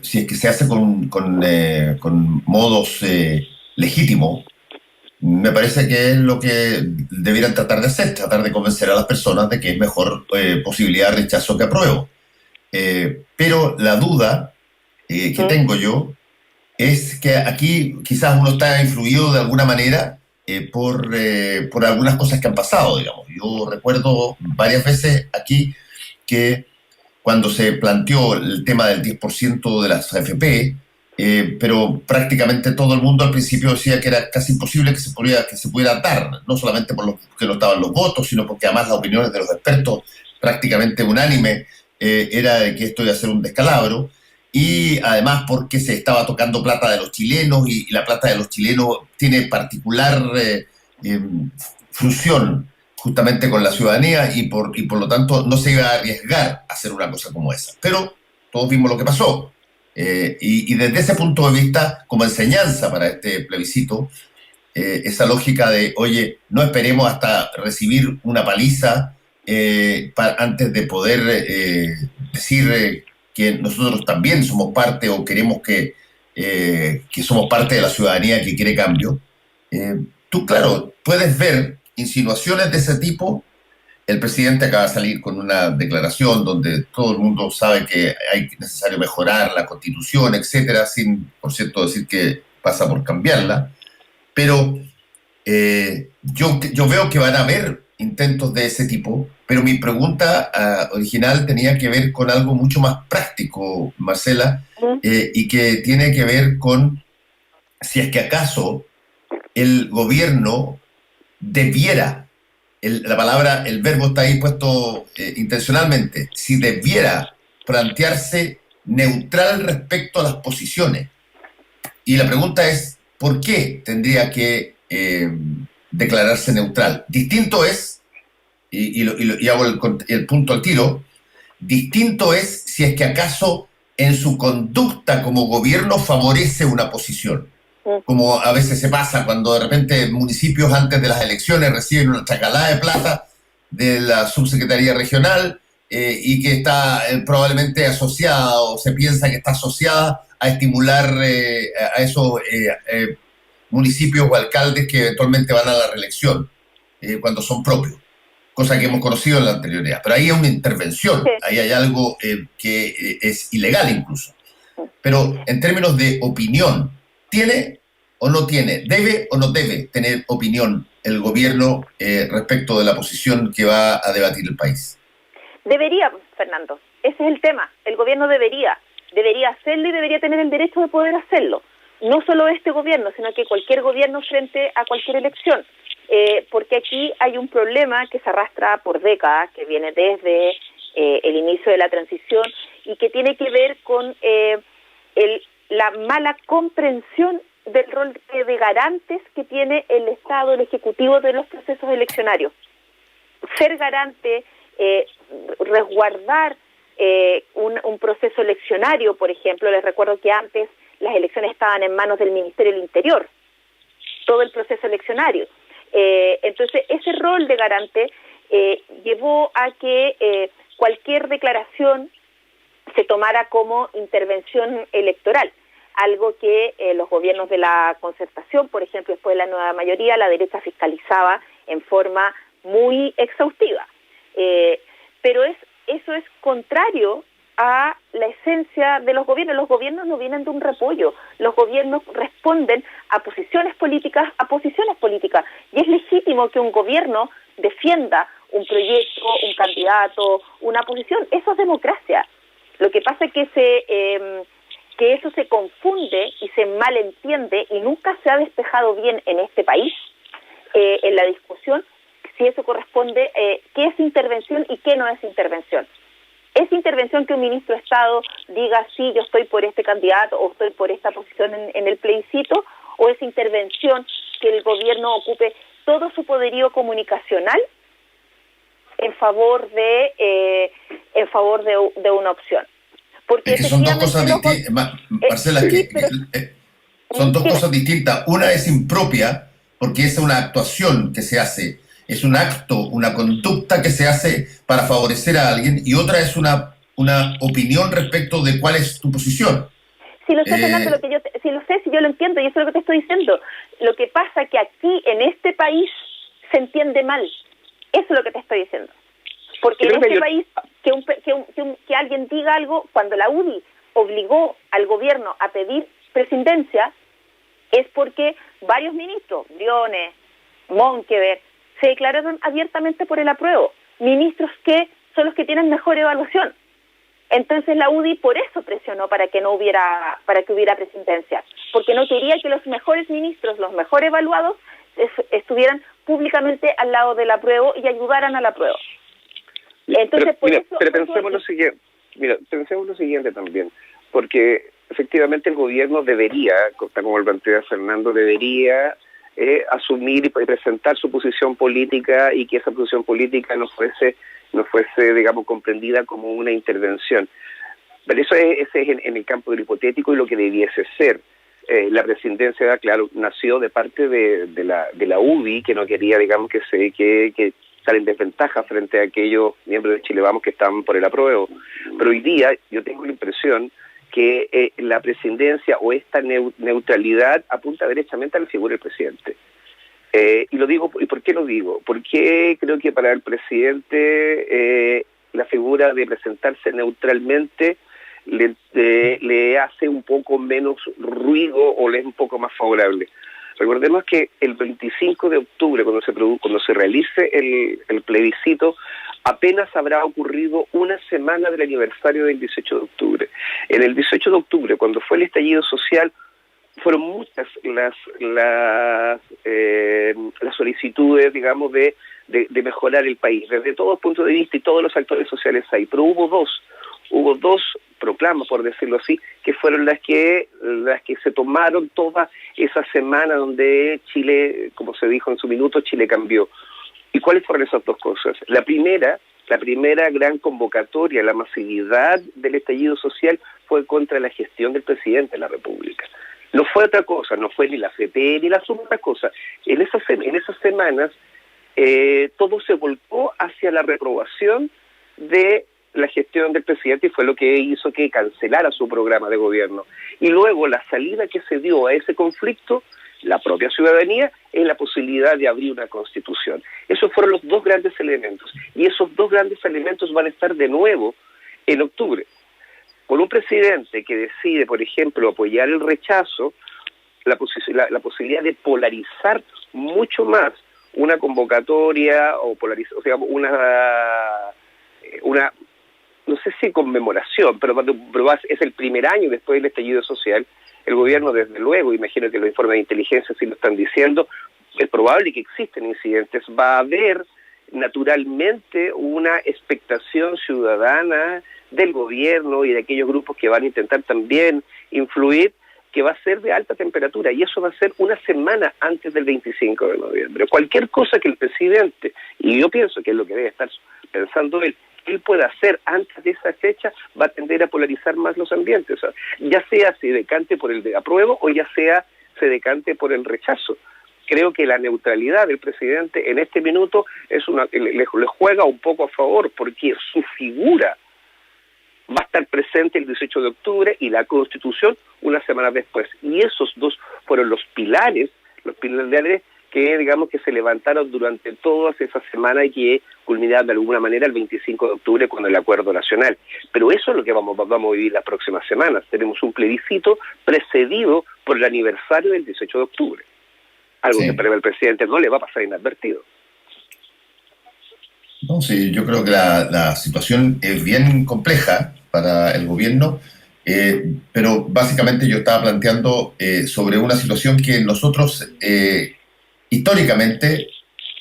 Speaker 4: si es que se hace con modos legítimos, Me parece que es lo que debieran tratar de hacer, tratar de convencer a las personas de que es mejor posibilidad de rechazo que apruebo. Pero la duda que tengo yo es que aquí quizás uno está influido de alguna manera por algunas cosas que han pasado, digamos. Yo recuerdo varias veces aquí que cuando se planteó el tema del 10% de las AFP, pero prácticamente todo el mundo al principio decía que era casi imposible que se pudiera dar, no solamente por que no estaban los votos, sino porque además las opiniones de los expertos prácticamente unánime era de que esto iba a ser un descalabro, y además porque se estaba tocando plata de los chilenos, y la plata de los chilenos tiene particular función justamente con la ciudadanía, y por lo tanto no se iba a arriesgar a hacer una cosa como esa. Pero todos vimos lo que pasó. Y desde ese punto de vista, como enseñanza para este plebiscito, esa lógica de, oye, no esperemos hasta recibir una paliza antes de poder decir que nosotros también somos parte, o queremos que somos parte de la ciudadanía que quiere cambio. Tú, claro, puedes ver insinuaciones de ese tipo. El presidente acaba de salir con una declaración donde todo el mundo sabe que hay necesario mejorar la Constitución, etcétera, sin, por cierto, decir que pasa por cambiarla. Pero yo veo que van a haber intentos de ese tipo, pero mi pregunta original tenía que ver con algo mucho más práctico, Marcela, y que tiene que ver con si es que acaso el gobierno debiera, el verbo está ahí puesto intencionalmente, si debiera plantearse neutral respecto a las posiciones. Y la pregunta es, ¿por qué tendría que declararse neutral? Distinto es, y hago el punto al tiro, distinto es si es que acaso en su conducta como gobierno favorece una posición. Como a veces se pasa cuando de repente municipios antes de las elecciones reciben una chacalada de plata de la subsecretaría regional y que está probablemente asociada, o se piensa que está asociada a estimular a esos municipios o alcaldes que eventualmente van a la reelección cuando son propios, cosa que hemos conocido en la anterioridad. Pero ahí hay una intervención, ahí hay algo que es ilegal incluso. Pero en términos de opinión, ¿tiene o no tiene, debe o no debe tener opinión el gobierno respecto de la posición que va a debatir el país?
Speaker 5: Debería, Fernando. Ese es el tema. El gobierno debería hacerlo y debería tener el derecho de poder hacerlo. No solo este gobierno, sino que cualquier gobierno frente a cualquier elección. Porque aquí hay un problema que se arrastra por décadas, que viene desde el inicio de la transición y que tiene que ver con la mala comprensión del rol de garantes que tiene el Estado, el Ejecutivo, de los procesos eleccionarios. Ser garante, resguardar un proceso eleccionario, por ejemplo. Les recuerdo que antes las elecciones estaban en manos del Ministerio del Interior, todo el proceso eleccionario. Entonces, ese rol de garante llevó a que cualquier declaración se tomara como intervención electoral, algo que los gobiernos de la concertación, por ejemplo, después de la nueva mayoría, la derecha fiscalizaba en forma muy exhaustiva. Pero eso es contrario a la esencia de los gobiernos. Los gobiernos no vienen de un repollo. Los gobiernos responden a posiciones políticas, y es legítimo que un gobierno defienda un proyecto, un candidato, una posición. Eso es democracia. Lo que pasa es que eso se confunde y se malentiende, y nunca se ha despejado bien en este país, en la discusión, si eso corresponde, qué es intervención y qué no es intervención. ¿Es intervención que un ministro de Estado diga, sí, yo estoy por este candidato o estoy por esta posición en el plebiscito? ¿O es intervención que el gobierno ocupe todo su poderío comunicacional en favor de una opción? Porque
Speaker 4: es que son dos cosas distintas, Marcela, son dos cosas distintas. Una es impropia, porque es una actuación que se hace, es un acto, una conducta que se hace para favorecer a alguien, y otra es una opinión respecto de cuál es tu posición.
Speaker 5: Si lo sé, Fernando, si yo lo entiendo, y eso es lo que te estoy diciendo. Lo que pasa es que aquí, en este país, se entiende mal. Eso es lo que te estoy diciendo. Porque en este país, que alguien diga algo, cuando la UDI obligó al gobierno a pedir presidencia, es porque varios ministros, Briones, Monkever, se declararon abiertamente por el apruebo. Ministros que son los que tienen mejor evaluación. Entonces la UDI por eso presionó para que hubiera presidencia, porque no quería que los mejores ministros, los mejor evaluados, estuvieran públicamente al lado del apruebo y ayudaran al apruebo. Entonces,
Speaker 6: pero pensemos lo siguiente también, porque efectivamente el gobierno debería, como lo plantea Fernando, debería asumir y presentar su posición política, y que esa posición política no fuese, digamos, comprendida como una intervención. Pero ese es en el campo de lo hipotético y lo que debiese ser. La presidencia, claro, nació de parte de la UDI, que no quería, digamos, que estar en desventaja frente a aquellos miembros de Chile Vamos que estaban por el apruebo. Pero hoy día yo tengo la impresión que la presidencia o esta neutralidad apunta derechamente a la figura del presidente. Y lo digo, ¿y por qué lo digo? Porque creo que para el presidente la figura de presentarse neutralmente le hace un poco menos ruido o le es un poco más favorable. Recordemos que el 25 de octubre, cuando se realice el plebiscito, apenas habrá ocurrido una semana del aniversario del 18 de octubre. En el 18 de octubre, cuando fue el estallido social, fueron muchas las solicitudes, digamos, de mejorar el país, desde todos los puntos de vista y todos los actores sociales hay. Pero hubo dos proclamas, por decirlo así, que fueron las que se tomaron toda esa semana donde Chile, como se dijo en su minuto, Chile cambió. ¿Y cuáles fueron esas dos cosas? La primera gran convocatoria, la masividad del estallido social, fue contra la gestión del presidente de la República. No fue otra cosa, no fue ni la FP ni las otras cosas. En esas semanas todo se volcó hacia la reprobación de la gestión del presidente, y fue lo que hizo que cancelara su programa de gobierno. Y luego la salida que se dio a ese conflicto, la propia ciudadanía, es la posibilidad de abrir una constitución. Esos fueron los dos grandes elementos, y esos dos grandes elementos van a estar de nuevo en octubre. Con un presidente que decide, por ejemplo, apoyar el rechazo, la posibilidad de polarizar mucho más una convocatoria una no sé si conmemoración, pero es el primer año después del estallido social. El gobierno, desde luego, imagino que los informes de inteligencia sí lo están diciendo, es probable que existen incidentes. Va a haber naturalmente una expectación ciudadana del gobierno y de aquellos grupos que van a intentar también influir, que va a ser de alta temperatura, y eso va a ser una semana antes del 25 de noviembre. Cualquier cosa que el presidente, y yo pienso que es lo que debe estar pensando él pueda hacer antes de esa fecha, va a tender a polarizar más los ambientes. O sea, ya sea se decante por el de apruebo o ya sea se decante por el rechazo. Creo que la neutralidad del presidente en este minuto le juega un poco a favor, porque su figura va a estar presente el 18 de octubre y la Constitución una semana después. Y esos dos fueron los pilares que, digamos, que se levantaron durante todas esas semanas y que culminaron de alguna manera el 25 de octubre con el Acuerdo Nacional. Pero eso es lo que vamos a vivir las próximas semanas. Tenemos un plebiscito precedido por el aniversario del 18 de octubre. Algo que para el presidente no le va a pasar inadvertido.
Speaker 4: No, sí, yo creo que la situación es bien compleja para el gobierno, pero básicamente yo estaba planteando sobre una situación que nosotros históricamente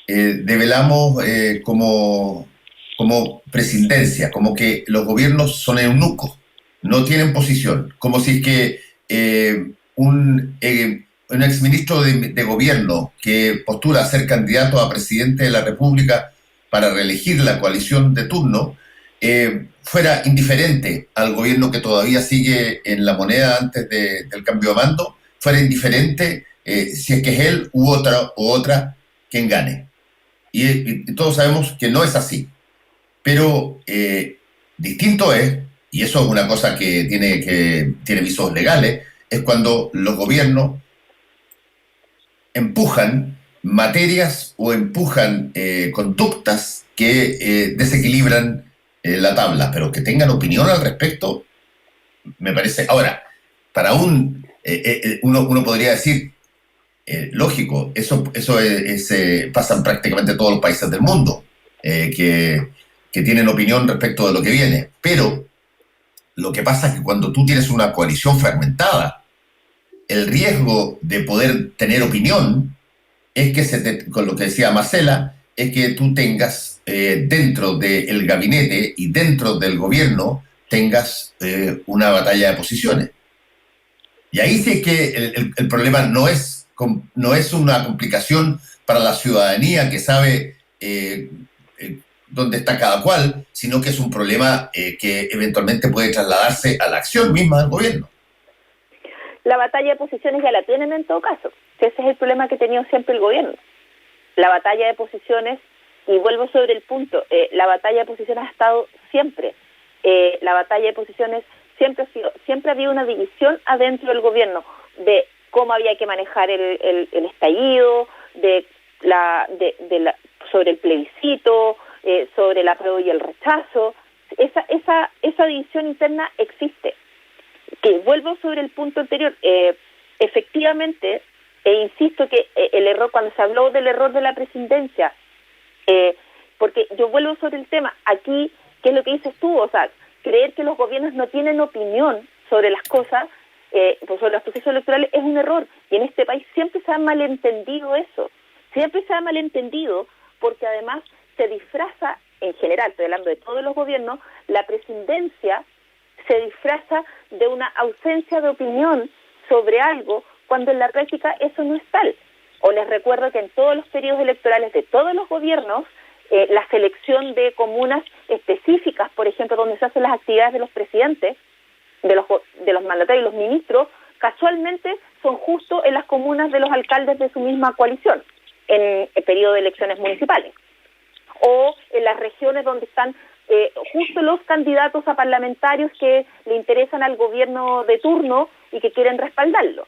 Speaker 4: develamos como presidencia, como que los gobiernos son eunucos, no tienen posición, como si es que un exministro de gobierno que postula a ser candidato a presidente de la República para reelegir la coalición de turno, fuera indiferente al gobierno que todavía sigue en la moneda antes del cambio de mando, fuera indiferente si es que es él u otra quien gane. Y todos sabemos que no es así. Pero distinto es y eso es una cosa que tiene visos legales, es cuando los gobiernos empujan materias o empujan conductas que desequilibran la tabla, pero que tengan opinión al respecto, me parece. Ahora, para uno podría decir, lógico, eso pasa en prácticamente todos los países del mundo, que tienen opinión respecto de lo que viene, pero lo que pasa es que cuando tú tienes una coalición fragmentada, el riesgo de poder tener opinión es que con lo que decía Marcela, es que tú tengas dentro del gabinete y dentro del gobierno tengas una batalla de posiciones. Y ahí sí es que el problema no es una complicación para la ciudadanía que sabe dónde está cada cual, sino que es un problema que eventualmente puede trasladarse a la acción misma del gobierno.
Speaker 5: La batalla de posiciones ya la tienen en todo caso. Ese es el problema que ha tenido siempre el gobierno. La batalla de posiciones, y vuelvo sobre el punto, la batalla de posiciones ha estado siempre. La batalla de posiciones siempre ha habido una división adentro del gobierno de cómo había que manejar el estallido, sobre el plebiscito, sobre el apruebo y el rechazo. Esa división interna existe. Que vuelvo sobre el punto anterior, efectivamente, insisto que el error, cuando se habló del error de la presidencia, porque yo vuelvo sobre el tema, aquí, ¿qué es lo que dices tú? O sea, creer que los gobiernos no tienen opinión sobre las cosas, sobre los procesos electorales, es un error, y en este país siempre se ha malentendido eso, porque además se disfraza, en general, estoy hablando de todos los gobiernos, la presidencia se disfraza de una ausencia de opinión sobre algo, cuando en la práctica eso no es tal. O les recuerdo que en todos los periodos electorales de todos los gobiernos, la selección de comunas específicas, por ejemplo, donde se hacen las actividades de los presidentes, de los mandatarios y los ministros, casualmente son justo en las comunas de los alcaldes de su misma coalición, en el periodo de elecciones municipales. O en las regiones donde están justo los candidatos a parlamentarios que le interesan al gobierno de turno y que quieren respaldarlo.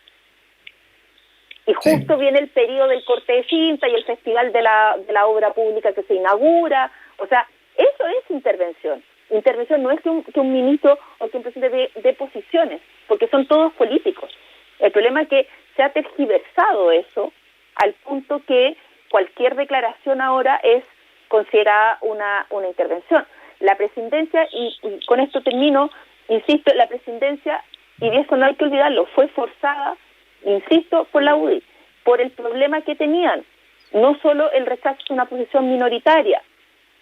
Speaker 5: Y justo viene el periodo del corte de cinta y el festival de la obra pública que se inaugura. O sea, eso es intervención. Intervención no es que un ministro o que un presidente de posiciones, porque son todos políticos. El problema es que se ha tergiversado eso al punto que cualquier declaración ahora es considerada una intervención. La presidencia, y con esto termino, insisto, la presidencia, y de eso no hay que olvidarlo, fue forzada, insisto, por la UDI, por el problema que tenían. No solo el rechazo es una posición minoritaria,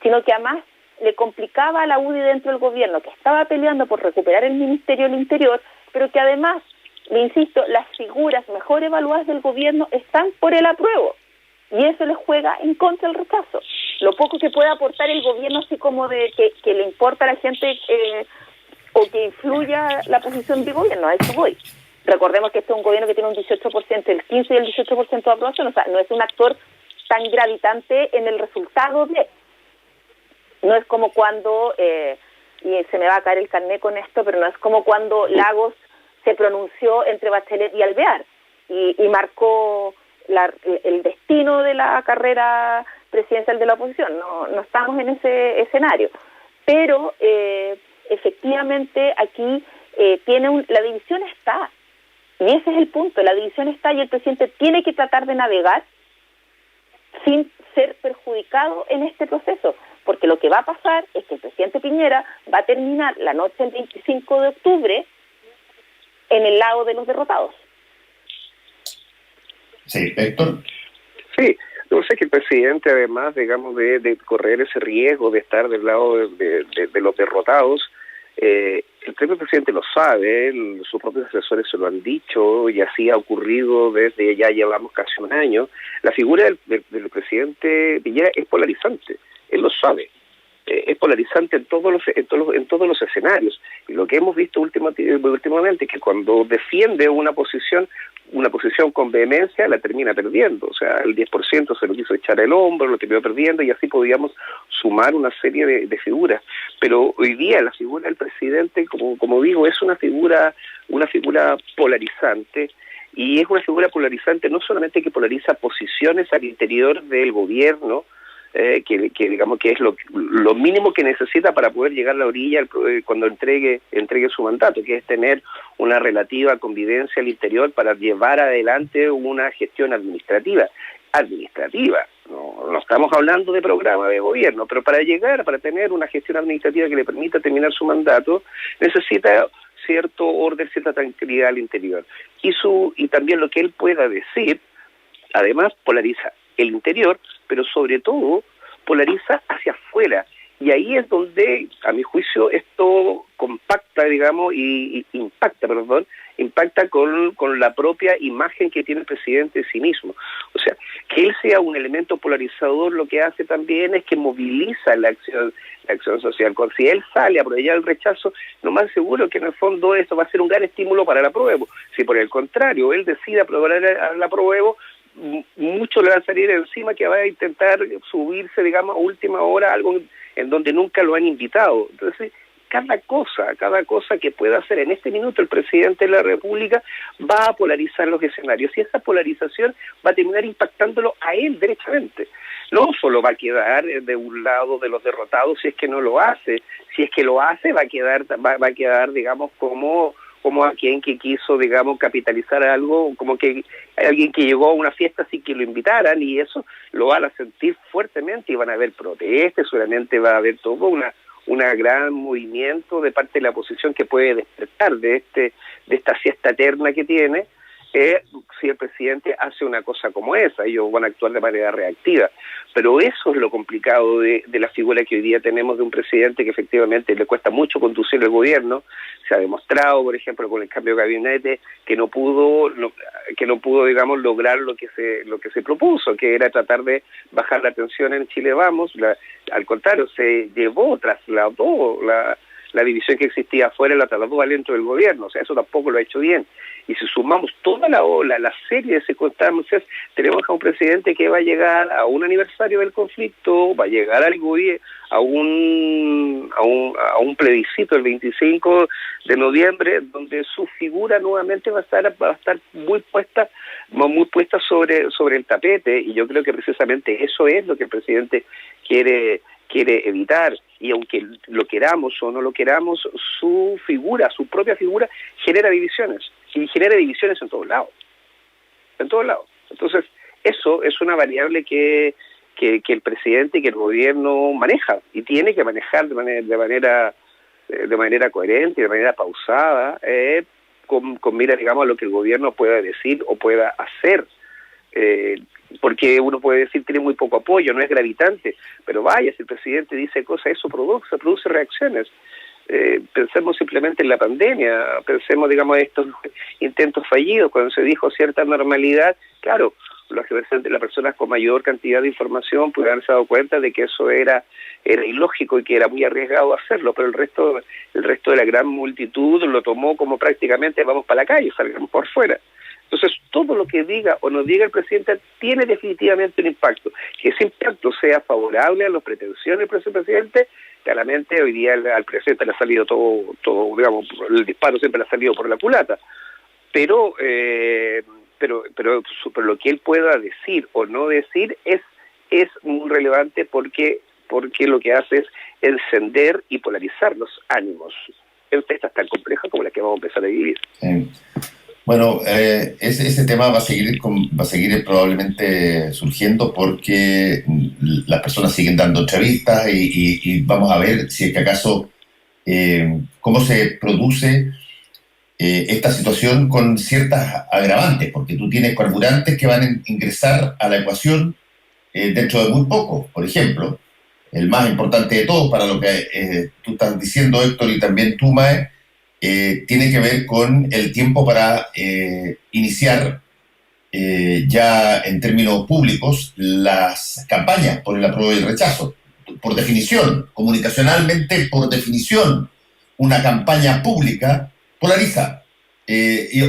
Speaker 5: sino que además le complicaba a la UDI dentro del gobierno, que estaba peleando por recuperar el Ministerio del Interior, pero que además, le insisto, las figuras mejor evaluadas del gobierno están por el apruebo. Y eso les juega en contra del rechazo. Lo poco que puede aportar el gobierno, así como de que le importa a la gente o que influya la posición del gobierno, a eso voy. Recordemos que este es un gobierno que tiene un 18%, el 15% y el 18% de aprobación, o sea, no es un actor tan gravitante en el resultado no es como cuando, y se me va a caer el carné con esto, pero no es como cuando Lagos se pronunció entre Bachelet y Alvear y marcó el destino de la carrera presidencial de la oposición. No estamos en ese escenario, pero efectivamente aquí la división está, y ese es el punto, la división está y el presidente tiene que tratar de navegar sin ser perjudicado en este proceso, porque lo que va a pasar es que el presidente Piñera va a terminar la noche del 25 de octubre en el lado de los derrotados.
Speaker 4: Sí, Héctor.
Speaker 6: Sí, no sé que el presidente, además, digamos, de correr ese riesgo de estar del lado de los derrotados, el propio presidente lo sabe, sus propios asesores se lo han dicho, y así ha ocurrido desde ya llevamos casi un año. La figura del presidente Piñera es polarizante, él lo sabe. es polarizante en todos los escenarios. Y lo que hemos visto últimamente es que cuando defiende una posición con vehemencia, la termina perdiendo. O sea, el 10% se lo quiso echar el hombro, lo terminó perdiendo, y así podíamos sumar una serie de figuras. Pero hoy día la figura del presidente, como digo, es una figura polarizante, y es una figura polarizante no solamente que polariza posiciones al interior del gobierno, que digamos que es lo mínimo que necesita para poder llegar a la orilla cuando entregue su mandato, que es tener una relativa convivencia al interior para llevar adelante una gestión administrativa. No estamos hablando de programa de gobierno, pero para tener una gestión administrativa que le permita terminar su mandato, necesita cierto orden, cierta tranquilidad al interior. Y también lo que él pueda decir, además, polariza el interior, pero sobre todo polariza hacia afuera. Y ahí es donde, a mi juicio, esto impacta con la propia imagen que tiene el presidente de sí mismo. O sea, que él sea un elemento polarizador, lo que hace también es que moviliza la acción social. Si él sale a aprovechar el rechazo, lo más seguro que en el fondo esto va a ser un gran estímulo para el apruebo. Si por el contrario él decide aprobar el apruebo, mucho le va a salir encima, que va a intentar subirse, digamos, a última hora, algo en donde nunca lo han invitado. Entonces, cada cosa que pueda hacer en este minuto el presidente de la República va a polarizar los escenarios, y esa polarización va a terminar impactándolo a él derechamente. No solo va a quedar de un lado de los derrotados si es que no lo hace. Si es que lo hace, va a quedar, digamos, como alguien que quiso, digamos, capitalizar algo, como que alguien que llegó a una fiesta sin que lo invitaran, y eso lo van a sentir fuertemente, y van a haber protestas, seguramente va a haber todo una gran movimiento de parte de la oposición que puede despertar de esta siesta eterna que tiene. Si el presidente hace una cosa como esa, ellos van a actuar de manera reactiva. Pero eso es lo complicado de la figura que hoy día tenemos de un presidente que efectivamente le cuesta mucho conducir el gobierno. Se ha demostrado, por ejemplo, con el cambio de gabinete, que no pudo, digamos, lograr lo que se propuso, que era tratar de bajar la tensión en Chile Vamos. Al contrario, trasladó la división que existía afuera, la trasladó adentro del gobierno. O sea, eso tampoco lo ha hecho bien. Y si sumamos toda la serie de circunstancias, tenemos a un presidente que va a llegar a un aniversario del conflicto, va a llegar a un plebiscito el 25 de noviembre, donde su figura nuevamente va a estar muy puesta sobre el tapete, y yo creo que precisamente eso es lo que el presidente quiere evitar. Y aunque lo queramos o no lo queramos, su propia figura genera divisiones, y genera divisiones en todos lados. Entonces, eso es una variable que el presidente y que el gobierno maneja, y tiene que manejar de manera coherente y de manera pausada, con mira, digamos, a lo que el gobierno pueda decir o pueda hacer. Porque uno puede decir tiene muy poco apoyo, no es gravitante, pero vaya, si el presidente dice cosas, eso produce reacciones. Pensemos simplemente en la pandemia, pensemos, digamos, en estos intentos fallidos, cuando se dijo cierta normalidad. Claro, las personas con mayor cantidad de información pudieron haberse dado cuenta de que eso era ilógico y que era muy arriesgado hacerlo, pero el resto de la gran multitud lo tomó como prácticamente vamos para la calle, salgamos por fuera. Entonces, todo lo que diga o no diga el presidente tiene definitivamente un impacto. Que ese impacto sea favorable a las pretensiones del presidente, claramente hoy día al presidente le ha salido todo, digamos, el disparo siempre le ha salido por la culata. Pero lo que él pueda decir o no decir es muy relevante, porque lo que hace es encender y polarizar los ánimos en festas tan complejas como las que vamos a empezar a vivir.
Speaker 4: Bueno, ese tema va a seguir probablemente surgiendo, porque las personas siguen dando entrevistas y vamos a ver si es que acaso cómo se produce esta situación con ciertas agravantes, porque tú tienes carburantes que van a ingresar a la ecuación dentro de muy poco. Por ejemplo, el más importante de todos, para lo que tú estás diciendo, Héctor, y también tú, Mae, tiene que ver con el tiempo para iniciar ya en términos públicos las campañas por el apruebo y el rechazo. por definición, comunicacionalmente, por definición, una campaña pública, polariza.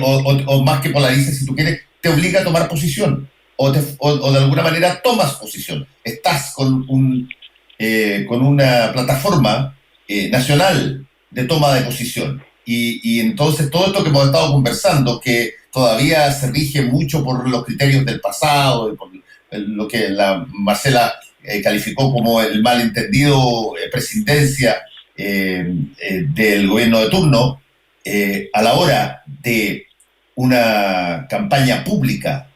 Speaker 4: O más que polariza, si tú quieres, te obliga a tomar posición. O de alguna manera tomas posición. Estás con una plataforma nacional de toma de posición. Y entonces todo esto que hemos estado conversando, que todavía se rige mucho por los criterios del pasado, y por lo que la Marcela calificó como el malentendido presidencia del gobierno de turno, a la hora de una campaña pública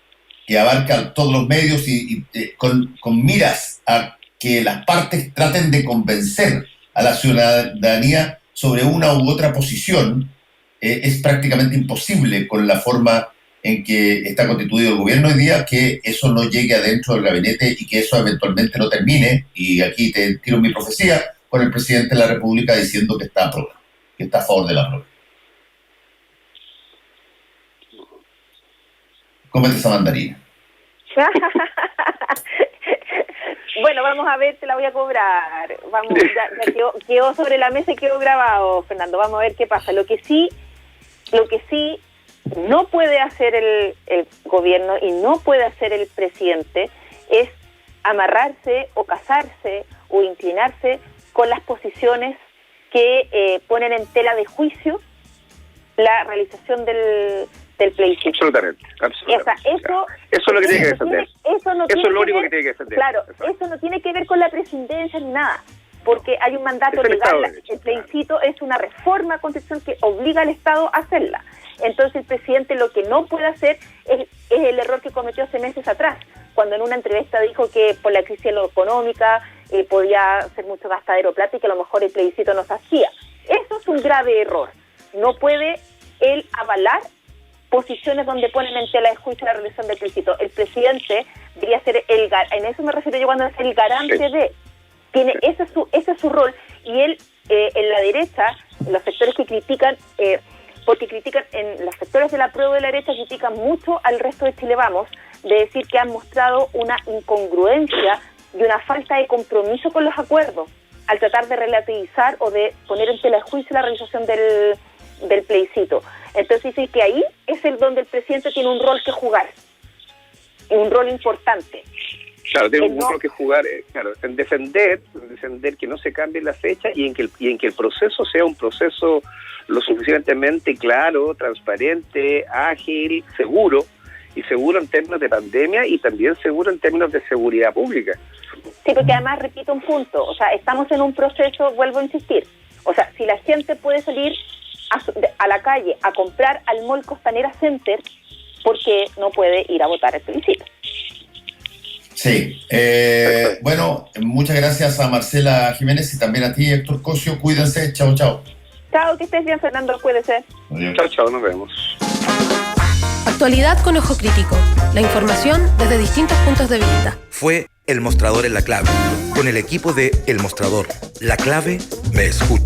Speaker 4: que abarca todos los medios y con miras a que las partes traten de convencer a la ciudadanía sobre una u otra posición, es prácticamente imposible con la forma en que está constituido el gobierno hoy día, que eso no llegue adentro del gabinete y que eso eventualmente no termine, y aquí te tiro mi profecía, con el presidente de la República diciendo que está a prueba, que está a favor de la prueba. Cómete esa mandarina.
Speaker 5: Bueno, vamos a ver, te la voy a cobrar. Vamos, ya quedó sobre la mesa y quedó grabado, Fernando. Vamos a ver qué pasa. Lo que sí no puede hacer el gobierno y no puede hacer el presidente es amarrarse o casarse o inclinarse con las posiciones que ponen en tela de juicio la realización del plebiscito.
Speaker 6: Absolutamente.
Speaker 5: Eso
Speaker 6: es lo que tiene que defender. Eso es lo único que tiene que defender.
Speaker 5: Claro, eso no tiene que ver con la presidencia ni nada, porque hay un mandato legal. El plebiscito es una reforma constitucional que obliga al Estado a hacerla. Entonces el presidente lo que no puede hacer es el error que cometió hace meses atrás, cuando en una entrevista dijo que por la crisis económica podía ser mucho gastadero de plata y que a lo mejor el plebiscito no se hacía. Eso es un grave error. No puede él avalar posiciones donde ponen en tela de juicio la realización del plebiscito. El presidente debería ser en eso me refiero yo cuando es el garante de, ese es su rol, y él en la derecha, en los sectores que critican, porque critican, en los sectores de la prueba de la derecha critican mucho al resto de Chile Vamos, de decir que han mostrado una incongruencia y una falta de compromiso con los acuerdos, al tratar de relativizar o de poner en tela de juicio la realización del plebiscito. Entonces dice que ahí es donde el presidente tiene un rol que jugar, un rol importante.
Speaker 6: Claro, tiene un rol que jugar, en defender que no se cambie la fecha y en que el proceso sea un proceso lo suficientemente claro, transparente, ágil, seguro en términos de pandemia y también seguro en términos de seguridad pública.
Speaker 5: Sí, porque además repito un punto, o sea, estamos en un proceso, vuelvo a insistir, o sea, si la gente puede salir a la calle a comprar al Mall Costanera Center, ¿por qué no puede ir a votar el plebiscito?
Speaker 4: Sí, bueno, muchas gracias a Marcela Jiménez y también a ti, Héctor Cosio. Cuídense, chao, chao.
Speaker 5: Chao, que estés bien, Fernando, cuídese.
Speaker 6: Chao, nos vemos.
Speaker 2: Actualidad con ojo crítico. La información desde distintos puntos de vista.
Speaker 1: Fue El Mostrador en la Clave, con el equipo de El Mostrador. La Clave me escucha.